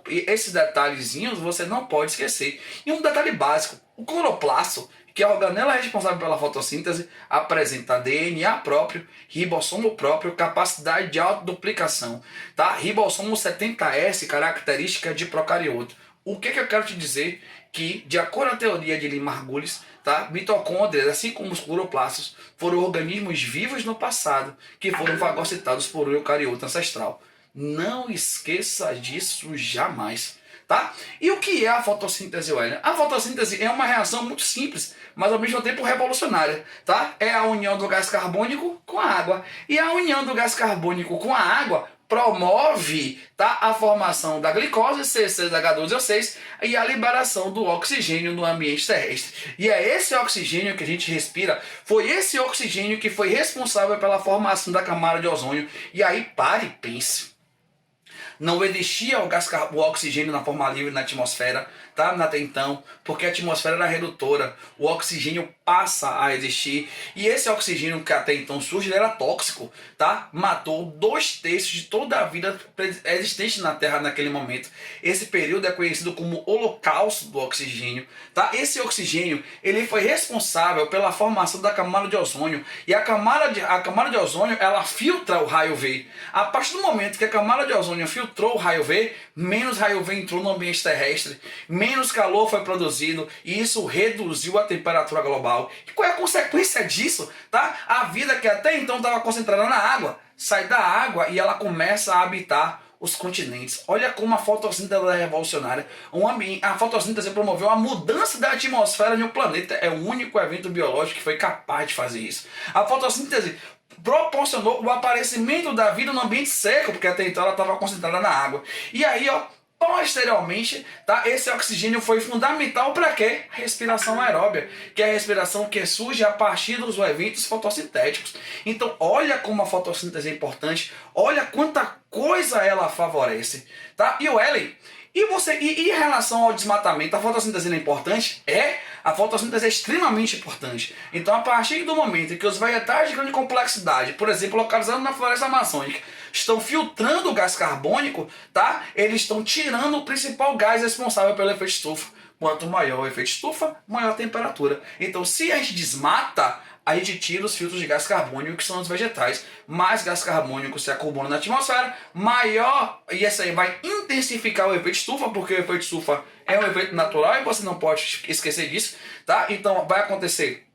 esses detalhezinhos você não pode esquecer. E um detalhe básico, o cloroplasto, que a organela responsável pela fotossíntese apresenta DNA próprio, ribossomo próprio, capacidade de autoduplicação, tá? Ribossomo 70S, característica de procarioto. O que eu quero te dizer? Que, de acordo com a teoria de Lynn-Margulis, tá? Mitocôndrias, assim como os cloroplastos, foram organismos vivos no passado que foram fagocitados por um eucarioto ancestral. Não esqueça disso jamais, tá? E o que é a fotossíntese, Wellington? A fotossíntese é uma reação muito simples, mas ao mesmo tempo revolucionária, tá? É a união do gás carbônico com a água. E a união do gás carbônico com a água promove, tá, a formação da glicose, C6H12O6, e a liberação do oxigênio no ambiente terrestre. E é esse oxigênio que a gente respira, foi esse oxigênio que foi responsável pela formação da camada de ozônio. E aí pare e pense. Não existia o oxigênio na forma livre na atmosfera, tá? Até então, porque a atmosfera era redutora, o oxigênio passa a existir, e esse oxigênio que até então surge, ele era tóxico, tá? Matou 2/3 de toda a vida existente na Terra naquele momento. Esse período é conhecido como holocausto do oxigênio, tá? Esse oxigênio, ele foi responsável pela formação da camada de ozônio, e a camada de ozônio, ela filtra o raio V. A partir do momento que a camada de ozônio filtrou o raio V, menos raio V entrou no ambiente terrestre, menos calor foi produzido, e isso reduziu a temperatura global. E qual é a consequência disso? Tá? A vida que até então estava concentrada na água, sai da água e ela começa a habitar os continentes. Olha como a fotossíntese é revolucionária. A fotossíntese promoveu a mudança da atmosfera de um planeta. É o único evento biológico que foi capaz de fazer isso. A fotossíntese proporcionou o aparecimento da vida no ambiente seco, porque até então ela estava concentrada na água. E aí, posteriormente, tá, esse oxigênio foi fundamental para quê? A respiração aeróbia, que é a respiração que surge a partir dos eventos fotossintéticos. Então, olha como a fotossíntese é importante, olha quanta coisa ela favorece, tá? E o Ellen, e em relação ao desmatamento, a fotossíntese é importante? A fotossíntese é extremamente importante. Então, a partir do momento em que os vegetais de grande complexidade, por exemplo, localizados na floresta amazônica, estão filtrando o gás carbônico, tá? Eles estão tirando o principal gás responsável pelo efeito estufa. Quanto maior o efeito estufa, maior a temperatura. Então, se a gente desmata, a gente tira os filtros de gás carbônico, que são os vegetais. Mais gás carbônico se acumula na atmosfera, maior, e essa aí vai intensificar o efeito estufa, porque o efeito estufa é um efeito natural e você não pode esquecer disso, tá? Então, vai acontecer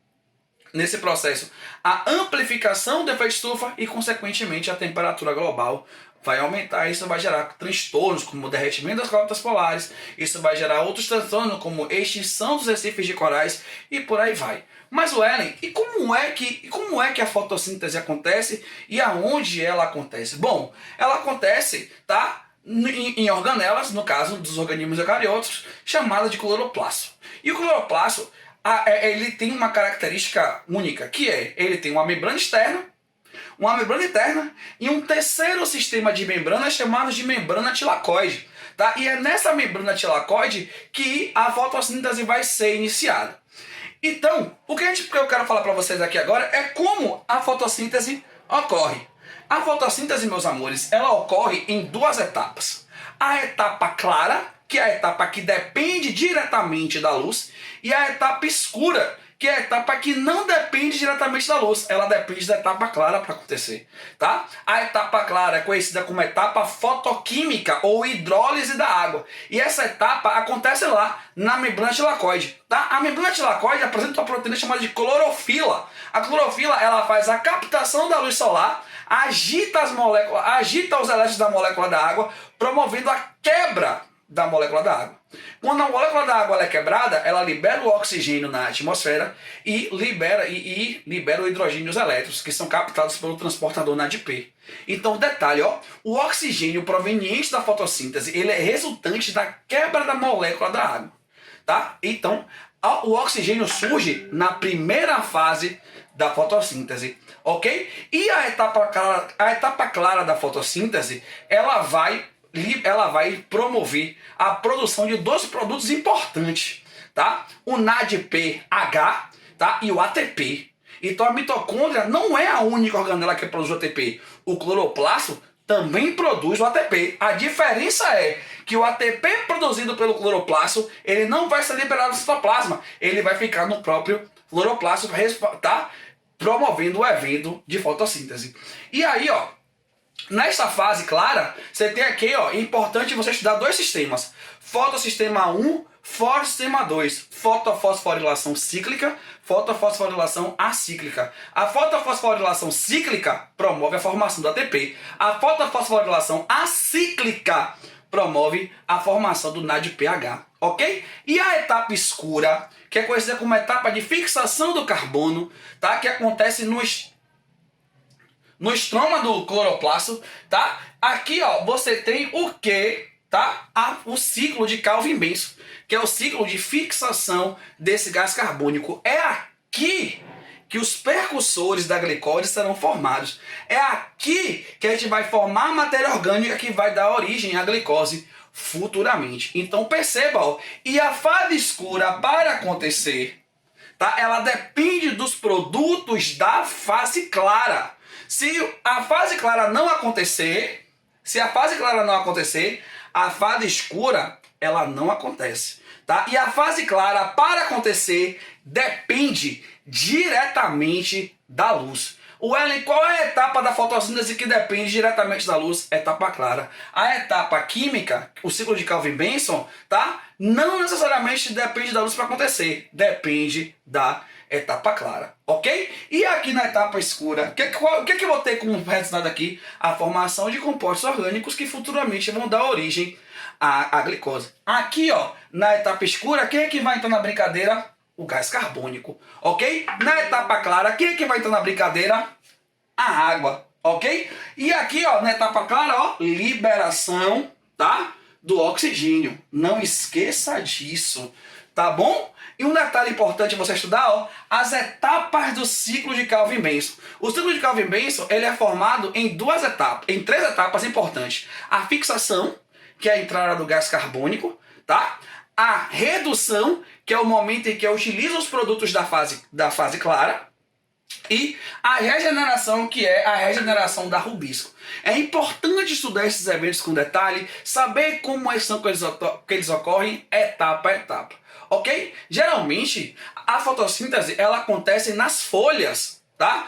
nesse processo a amplificação do efeito estufa e, consequentemente, a temperatura global vai aumentar. Isso vai gerar transtornos como o derretimento das calotas polares, isso vai gerar outros transtornos como extinção dos recifes de corais e por aí vai. Mas, Ellen, e como é que a fotossíntese acontece e aonde ela acontece? Bom, ela acontece, tá, em organelas, no caso dos organismos eucariotos, chamadas de cloroplasto. E o cloroplasto, ele tem uma característica única, que é, ele tem uma membrana interna e um terceiro sistema de membranas chamado de membrana tilacoide. Tá? E é nessa membrana tilacoide que a fotossíntese vai ser iniciada. Então, o que eu quero falar para vocês aqui agora é como a fotossíntese ocorre. A fotossíntese, meus amores, ela ocorre em duas etapas. A etapa clara, que é a etapa que depende diretamente da luz, e a etapa escura, que é a etapa que não depende diretamente da luz, ela depende da etapa clara para acontecer, tá? A etapa clara é conhecida como etapa fotoquímica ou hidrólise da água, e essa etapa acontece lá na membrana tilacoide, tá? A membrana tilacoide apresenta uma proteína chamada de clorofila. A clorofila, ela faz a captação da luz solar, agita os elétrons da molécula da água, promovendo a quebra da molécula da água. Quando a molécula da água é quebrada, ela libera o oxigênio na atmosfera e libera o hidrogênio e os elétrons, que são captados pelo transportador NADP. Então, detalhe, o oxigênio proveniente da fotossíntese, ele é resultante da quebra da molécula da água, tá? Então, o oxigênio surge na primeira fase da fotossíntese, ok? E a etapa clara da fotossíntese, ela vai promover a produção de dois produtos importantes, tá? O NADPH, tá? E o ATP. Então a mitocôndria não é a única organela que produz o ATP. O cloroplasto também produz o ATP. A diferença é que o ATP produzido pelo cloroplasto, ele não vai ser liberado no citoplasma, ele vai ficar no próprio cloroplasto, tá? Promovendo o evento de fotossíntese. E aí, ó, nessa fase clara, você tem aqui, ó, é importante você estudar dois sistemas. Fotossistema 1, fotossistema 2. Fotofosforilação cíclica, fotofosforilação acíclica. A fotofosforilação cíclica promove a formação do ATP. A fotofosforilação acíclica promove a formação do NADPH, ok? E a etapa escura, que é conhecida como etapa de fixação do carbono, tá? Que acontece no estroma do cloroplasto, tá? Aqui, ó, você tem o que, tá? O ciclo de Calvin-Benson, que é o ciclo de fixação desse gás carbônico. É aqui que os percussores da glicose serão formados. É aqui que a gente vai formar a matéria orgânica que vai dar origem à glicose futuramente. Então perceba, ó, e a fase escura para acontecer, tá? Ela depende dos produtos da fase clara. Se a fase clara não acontecer, a fase escura ela não acontece, tá? E a fase clara para acontecer depende diretamente da luz. O Ellen, qual é a etapa da fotossíntese que depende diretamente da luz? Etapa clara. A etapa química, o ciclo de Calvin-Benson, tá? Não necessariamente depende da luz para acontecer. Depende da etapa clara, ok? E aqui na etapa escura, o que eu vou ter como resultado aqui? A formação de compostos orgânicos que futuramente vão dar origem à glicose. Aqui, ó, na etapa escura, quem é que vai entrar na brincadeira? O gás carbônico, ok? Na etapa clara, quem é que vai entrar na brincadeira? A água, ok? E aqui, ó, na etapa clara, ó, liberação, tá? Do oxigênio. Não esqueça disso, tá bom? E um detalhe importante você estudar, ó, as etapas do ciclo de Calvin-Benson. O ciclo de Calvin-Benson, ele é formado em três etapas importantes. A fixação, que é a entrada do gás carbônico, tá? A redução, que é o momento em que eu utilizo os produtos da fase clara, e a regeneração, que é a regeneração da rubisco. É importante estudar esses eventos com detalhe, saber como são que eles ocorrem etapa a etapa, ok? Geralmente, a fotossíntese ela acontece nas folhas, tá?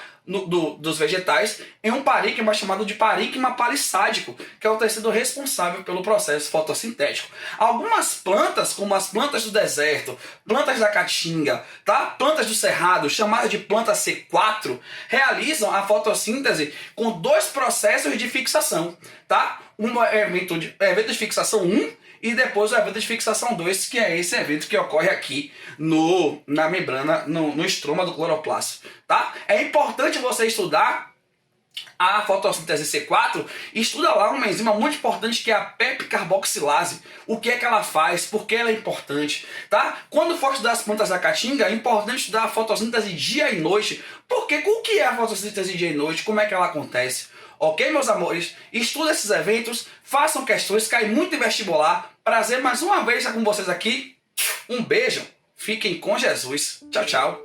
Dos vegetais, em um parênquima chamado de parênquima palissádico, que é o tecido responsável pelo processo fotossintético. Algumas plantas, como as plantas do deserto, plantas da caatinga, tá? Plantas do cerrado, chamadas de planta C4, realizam a fotossíntese com dois processos de fixação, tá? Um evento de fixação 1 e depois o evento de fixação 2, que é esse evento que ocorre aqui na membrana, no estroma do cloroplasto, tá? É importante você estudar a fotossíntese C4, estuda lá uma enzima muito importante que é a pepcarboxilase. O que é que ela faz, por que ela é importante, tá? Quando for estudar as plantas da caatinga, é importante estudar a fotossíntese dia e noite. Porque o que é a fotossíntese dia e noite? Como é que ela acontece? Ok, meus amores? Estuda esses eventos, façam questões, cai muito em vestibular. Prazer mais uma vez estar com vocês aqui. Um beijo, fiquem com Jesus. Tchau, tchau.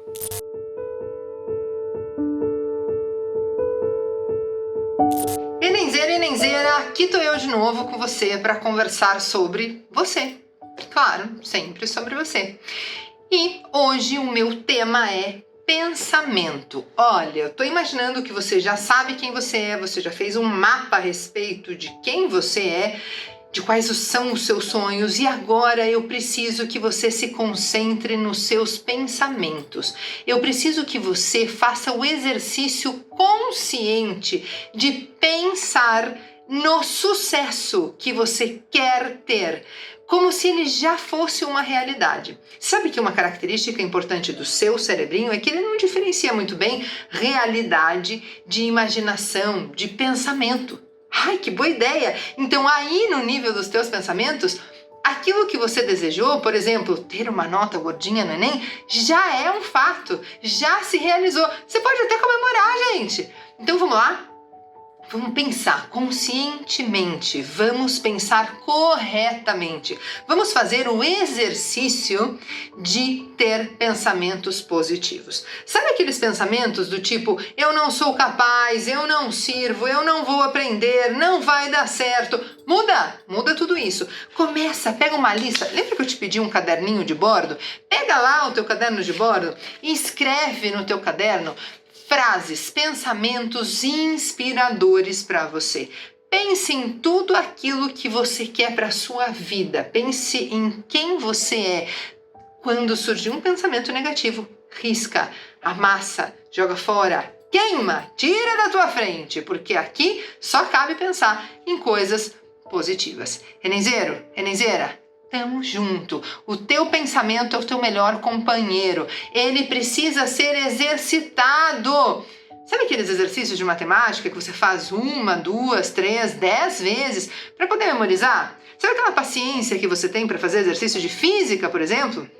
Enenzeira, aqui tô eu de novo com você para conversar sobre você. Claro, sempre sobre você. E hoje o meu tema é pensamento. Olha, eu tô imaginando que você já sabe quem você é, você já fez um mapa a respeito de quem você é, de quais são os seus sonhos, e agora eu preciso que você se concentre nos seus pensamentos. Eu preciso que você faça o exercício consciente de pensar no sucesso que você quer ter, como se ele já fosse uma realidade. Sabe que uma característica importante do seu cerebrinho é que ele não diferencia muito bem realidade de imaginação, de pensamento. Ai, que boa ideia! Então aí no nível dos teus pensamentos, aquilo que você desejou, por exemplo, ter uma nota gordinha no Enem, já é um fato, já se realizou. Você pode até comemorar, gente. Então vamos lá? Vamos pensar conscientemente, vamos pensar corretamente. Vamos fazer o exercício de ter pensamentos positivos. Sabe aqueles pensamentos do tipo, eu não sou capaz, eu não sirvo, eu não vou aprender, não vai dar certo. Muda tudo isso. Pega uma lista. Lembra que eu te pedi um caderninho de bordo? Pega lá o teu caderno de bordo e escreve no teu caderno frases, pensamentos inspiradores para você. Pense em tudo aquilo que você quer para a sua vida. Pense em quem você é. Quando surgir um pensamento negativo, risca, amassa, joga fora, queima, tira da tua frente, porque aqui só cabe pensar em coisas positivas. Renenzeiro, Renenzeira, tamo junto. O teu pensamento é o teu melhor companheiro. Ele precisa ser exercitado. Sabe aqueles exercícios de matemática que você faz 1, 2, 3, 10 vezes para poder memorizar? Sabe aquela paciência que você tem para fazer exercício de física, por exemplo?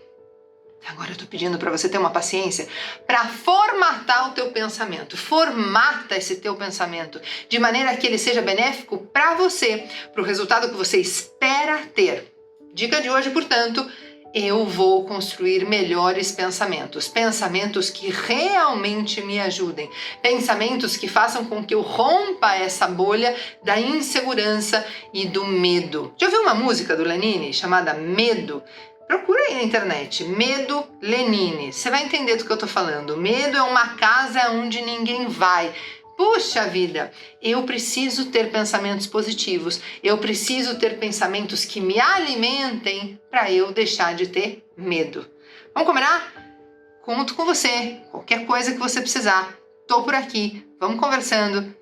Agora eu tô pedindo para você ter uma paciência para formatar o teu pensamento. Formata esse teu pensamento de maneira que ele seja benéfico para você, para o resultado que você espera ter. Dica de hoje, portanto, eu vou construir melhores pensamentos. Pensamentos que realmente me ajudem. Pensamentos que façam com que eu rompa essa bolha da insegurança e do medo. Já ouviu uma música do Lenine chamada Medo? Procura aí na internet, Medo Lenine. Você vai entender do que eu tô falando. Medo é uma casa onde ninguém vai. Puxa vida, eu preciso ter pensamentos positivos, eu preciso ter pensamentos que me alimentem para eu deixar de ter medo. Vamos combinar? Conto com você, qualquer coisa que você precisar, tô por aqui, vamos conversando,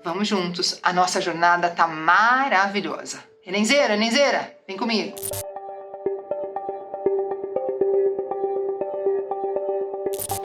vamos juntos, a nossa jornada tá maravilhosa. Renenzeira, vem comigo.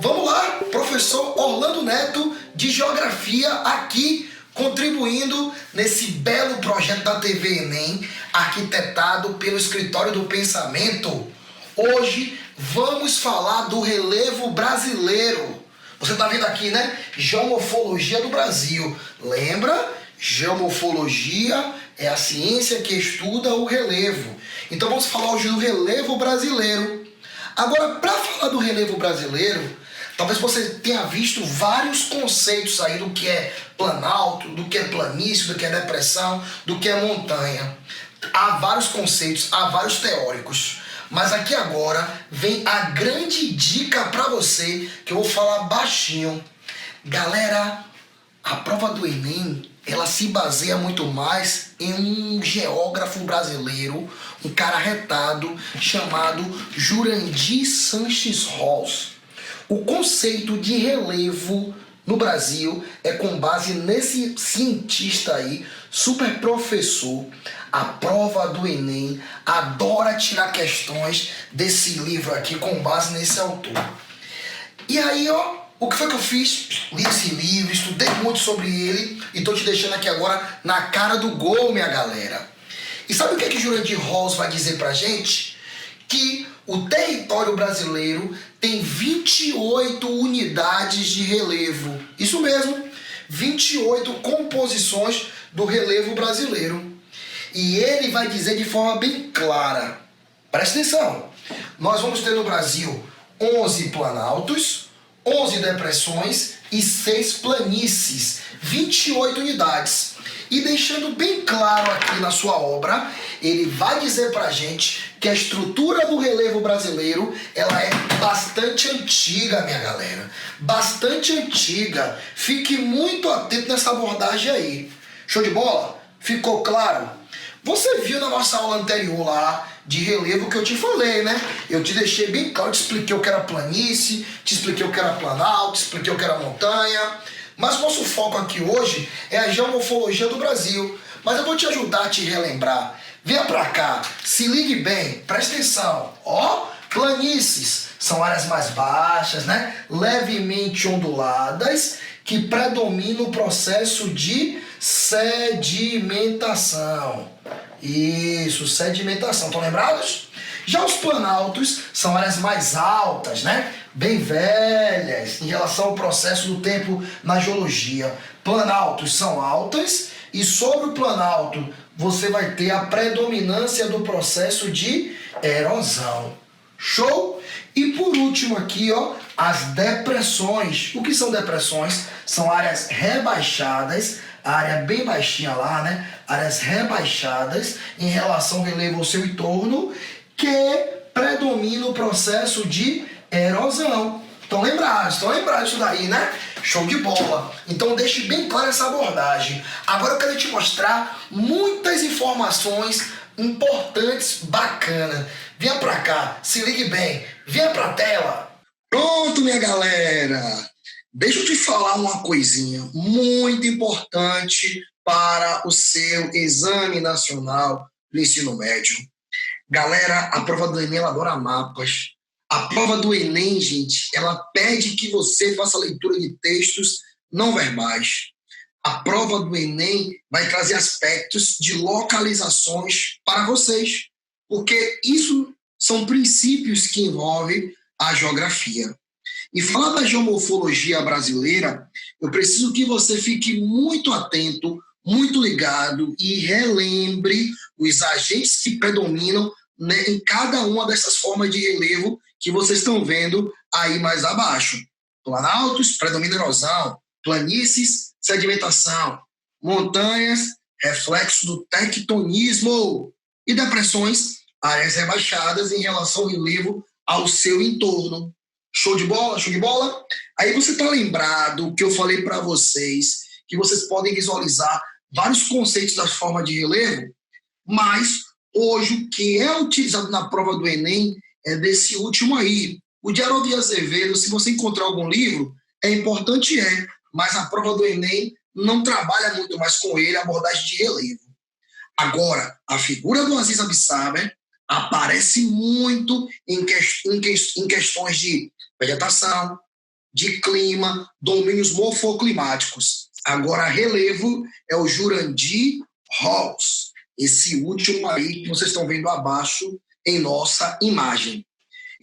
Vamos lá, professor Orlando Neto de Geografia aqui contribuindo nesse belo projeto da TV Enem, arquitetado pelo Escritório do Pensamento. Hoje vamos falar do relevo brasileiro. Você está vendo aqui, né? Geomorfologia do Brasil. Lembra? Geomorfologia é a ciência que estuda o relevo. Então vamos falar hoje do relevo brasileiro. Agora, para falar do relevo brasileiro, talvez você tenha visto vários conceitos aí do que é planalto, do que é planície, do que é depressão, do que é montanha. Há vários conceitos, há vários teóricos. Mas aqui agora vem a grande dica para você, que eu vou falar baixinho. Galera, a prova do Enem, ela se baseia muito mais em um geógrafo brasileiro, um cara retado, chamado Jurandir Sanches Ros. O conceito de relevo no Brasil é com base nesse cientista aí, super professor. A prova do Enem adora tirar questões desse livro aqui com base nesse autor. E aí, ó, o que foi que eu fiz? Li esse livro, estudei muito sobre ele e tô te deixando aqui agora na cara do gol, minha galera. E sabe o que Jurandir Ros vai dizer pra gente? Que o território brasileiro tem 28 unidades de relevo. Isso mesmo, 28 composições do relevo brasileiro. E ele vai dizer de forma bem clara. Presta atenção. Nós vamos ter no Brasil 11 planaltos, 11 depressões e 6 planícies. 28 unidades. E deixando bem claro aqui na sua obra, ele vai dizer pra gente que a estrutura do relevo brasileiro, ela é bastante antiga, minha galera. Bastante antiga. Fique muito atento nessa abordagem aí. Show de bola? Ficou claro? Você viu na nossa aula anterior lá de relevo que eu te falei, né? Eu te deixei bem claro, te expliquei o que era planície, te expliquei o que era planalto, te expliquei o que era montanha. Mas nosso foco aqui hoje é a geomorfologia do Brasil. Mas eu vou te ajudar a te relembrar. Venha pra cá, se ligue bem, presta atenção. Ó, planícies são áreas mais baixas, né? Levemente onduladas, que predomina o processo de sedimentação. Isso, sedimentação. Estão lembrados? Já os planaltos são áreas mais altas, né? bem velhas em relação ao processo do tempo na geologia. Planaltos são altas e sobre o planalto você vai ter a predominância do processo de erosão. Show? E por último aqui, ó, as depressões. O que são depressões? São áreas rebaixadas, a área bem baixinha lá, né? Áreas rebaixadas em relação ao relevo ao seu entorno, que predomina o processo de erosão. Estão lembrados disso daí, né? Show de bola. Então deixe bem clara essa abordagem. Agora eu quero te mostrar muitas informações importantes, bacana. Venha pra cá, se ligue bem, venha pra tela. Pronto, minha galera. Deixa eu te falar uma coisinha muito importante para o seu exame nacional do ensino médio. Galera, a prova do Enem, ela adora mapas. A prova do Enem, gente, ela pede que você faça leitura de textos não verbais. A prova do Enem vai trazer aspectos de localizações para vocês, porque isso são princípios que envolvem a geografia. E falar da geomorfologia brasileira, eu preciso que você fique muito atento, muito ligado e relembre os agentes que predominam, né, em cada uma dessas formas de relevo que vocês estão vendo aí mais abaixo. Planaltos, predomina erosão. Planícies, sedimentação. Montanhas, reflexo do tectonismo. E depressões, áreas rebaixadas em relação ao relevo ao seu entorno. Show de bola? Show de bola? Aí você está lembrado que eu falei para vocês que vocês podem visualizar vários conceitos das formas de relevo, mas hoje o que é utilizado na prova do Enem é desse último aí. O de Haroldo de Azevedo, se você encontrar algum livro, é importante, mas a prova do Enem não trabalha muito mais com ele a abordagem de relevo. Agora, a figura do Aziz Absaber aparece muito em questões de vegetação, de clima, domínios morfoclimáticos. Agora, relevo é o Jurandir Ros, esse último aí que vocês estão vendo abaixo em nossa imagem.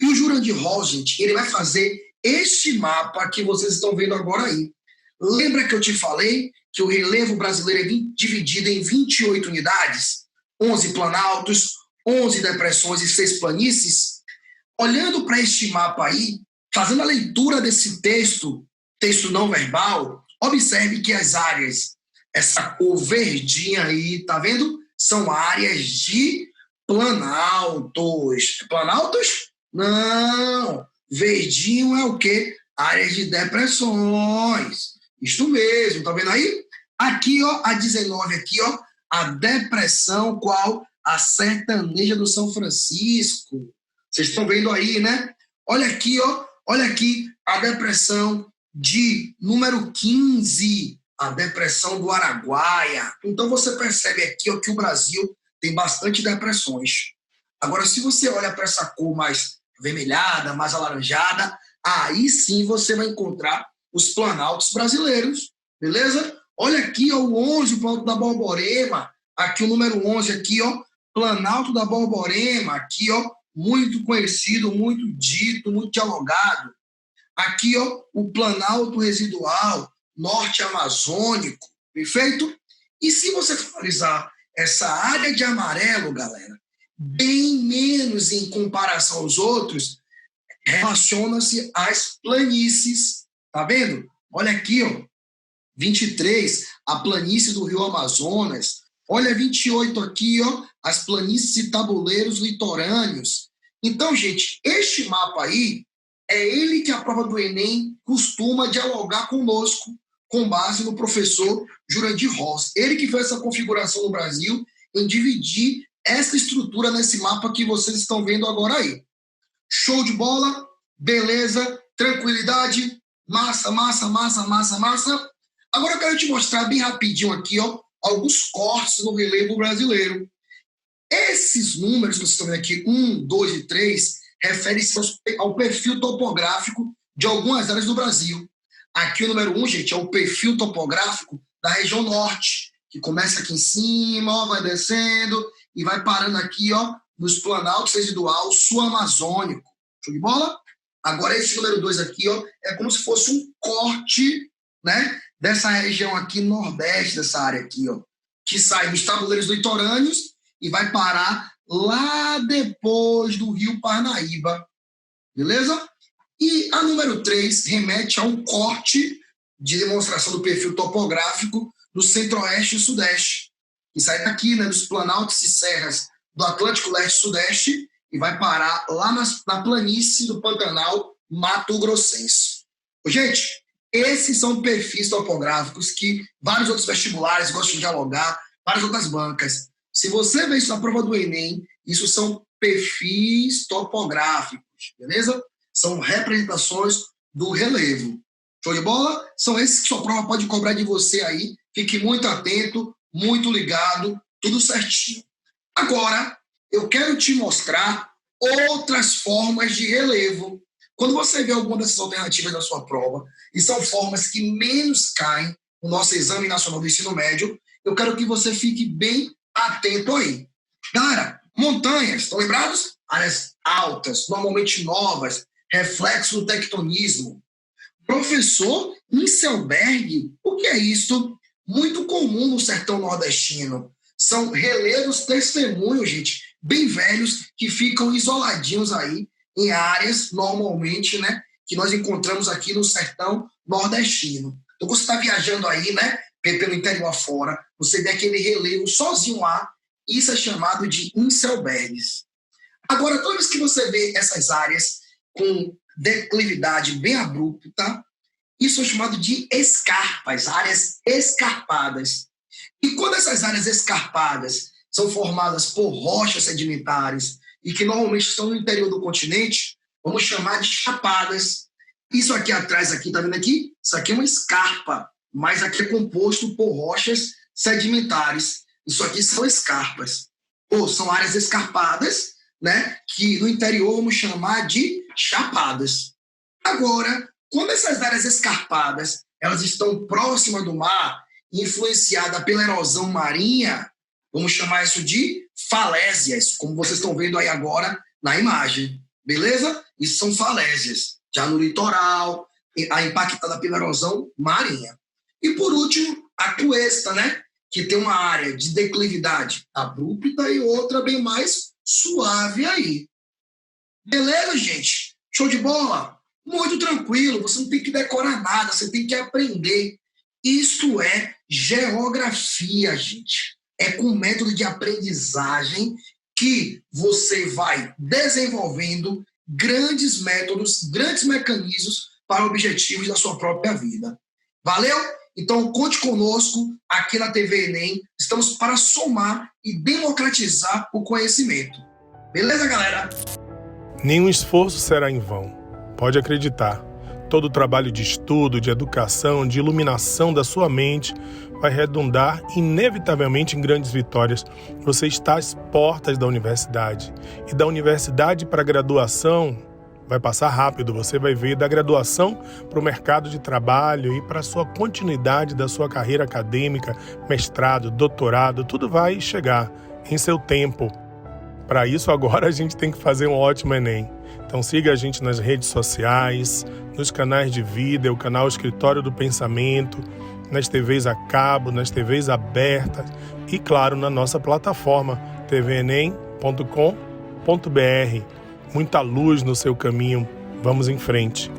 E o Jurandir Ros, gente, ele vai fazer este mapa que vocês estão vendo agora aí. Lembra que eu te falei que o relevo brasileiro é dividido em 28 unidades? 11 planaltos, 11 depressões e 6 planícies? Olhando para este mapa aí, fazendo a leitura desse texto não verbal, observe que as áreas, essa cor verdinha aí, tá vendo? São áreas de planaltos. Planaltos? Não. Verdinho é o quê? Áreas de depressões. Isto mesmo, tá vendo aí? Aqui, ó, a 19 aqui, ó, a depressão qual? A sertaneja do São Francisco. Vocês estão vendo aí, né? Olha aqui, ó, olha aqui a depressão de número 15, a depressão do Araguaia. Então você percebe aqui, ó, que o Brasil tem bastante depressões. Agora, se você olha para essa cor mais avermelhada, mais alaranjada, aí sim você vai encontrar os planaltos brasileiros, beleza? Olha aqui, ó, o 11, o Planalto da Borborema, aqui o número 11, aqui, ó, Planalto da Borborema, aqui, ó, muito conhecido, muito dito, muito dialogado. Aqui, ó, o Planalto Residual, Norte Amazônico, perfeito? E se você analisar essa área de amarelo, galera, bem menos em comparação aos outros, relaciona-se às planícies, tá vendo? Olha aqui, ó, 23, a planície do Rio Amazonas. Olha 28 aqui, ó, as planícies e tabuleiros litorâneos. Então, gente, este mapa aí, é ele que a prova do Enem costuma dialogar conosco, com base no professor Jurandir Ros. Ele que fez essa configuração no Brasil em dividir essa estrutura nesse mapa que vocês estão vendo agora aí. Show de bola? Beleza? Tranquilidade? Massa, massa, massa, massa, massa. Agora eu quero te mostrar bem rapidinho aqui, ó, alguns cortes no relevo brasileiro. Esses números que vocês estão vendo aqui, 1, 2 e 3, referem-se ao perfil topográfico de algumas áreas do Brasil. Aqui o número 1, gente, é o perfil topográfico da região norte, que começa aqui em cima, ó, vai descendo e vai parando aqui, ó, nos planaltos residual sul-amazônico. Show de bola? Agora esse número 2 aqui, ó, é como se fosse um corte, né, dessa região aqui nordeste, dessa área aqui, ó, que sai dos tabuleiros litorâneos e vai parar lá depois do Rio Parnaíba, beleza? E a número 3 remete a um corte de demonstração do perfil topográfico do centro-oeste e sudeste, que sai daqui, né, dos planaltos e serras do Atlântico Leste e Sudeste e vai parar lá na planície do Pantanal Mato Grossense. Gente, esses são perfis topográficos que vários outros vestibulares gostam de dialogar, várias outras bancas. Se você vê isso na prova do Enem, isso são perfis topográficos, beleza? São representações do relevo. Show de bola? São esses que sua prova pode cobrar de você aí. Fique muito atento, muito ligado, tudo certinho. Agora, eu quero te mostrar outras formas de relevo. Quando você vê alguma dessas alternativas na sua prova, e são formas que menos caem no nosso Exame Nacional do Ensino Médio, eu quero que você fique bem atento aí. Galera, montanhas, estão lembrados? Áreas altas, normalmente novas, reflexo do tectonismo. Professor Inselberg, o que é isso? Muito comum no sertão nordestino. São relevos testemunhos, gente, bem velhos, que ficam isoladinhos aí em áreas, normalmente, né, que nós encontramos aqui no sertão nordestino. Então, você está viajando aí, né, pelo interior afora, você vê aquele relevo sozinho lá, isso é chamado de Inselbergs. Agora, toda vez que você vê essas áreas com declividade bem abrupta, isso é chamado de escarpas, áreas escarpadas. E quando essas áreas escarpadas são formadas por rochas sedimentares e que normalmente estão no interior do continente, vamos chamar de chapadas. Isso aqui atrás, aqui, tá vendo aqui? Isso aqui é uma escarpa, mas aqui é composto por rochas sedimentares. Isso aqui são escarpas. Ou são áreas escarpadas, né, que no interior vamos chamar de chapadas. Agora, quando essas áreas escarpadas elas estão próximas do mar, influenciada pela erosão marinha, vamos chamar isso de falésias, como vocês estão vendo aí agora na imagem, beleza? Isso são falésias, já no litoral, impactada pela erosão marinha. E por último, a cuesta, né? Que tem uma área de declividade abrupta e outra bem mais suave aí. Beleza, gente? Show de bola? Muito tranquilo, você não tem que decorar nada, você tem que aprender. Isso é geografia, gente. É com método de aprendizagem que você vai desenvolvendo grandes métodos, grandes mecanismos para objetivos da sua própria vida. Valeu? Então, conte conosco aqui na TV Enem. Estamos para somar e democratizar o conhecimento. Beleza, galera? Nenhum esforço será em vão. Pode acreditar. Todo o trabalho de estudo, de educação, de iluminação da sua mente vai redundar inevitavelmente em grandes vitórias. Você está às portas da universidade. E da universidade para a graduação vai passar rápido. Você vai ver da graduação para o mercado de trabalho e para a sua continuidade da sua carreira acadêmica, mestrado, doutorado, tudo vai chegar em seu tempo. Para isso, agora a gente tem que fazer um ótimo Enem. Então siga a gente nas redes sociais, nos canais de vídeo, o canal Escritório do Pensamento, nas TVs a cabo, nas TVs abertas e, claro, na nossa plataforma tvenem.com.br. Muita luz no seu caminho. Vamos em frente.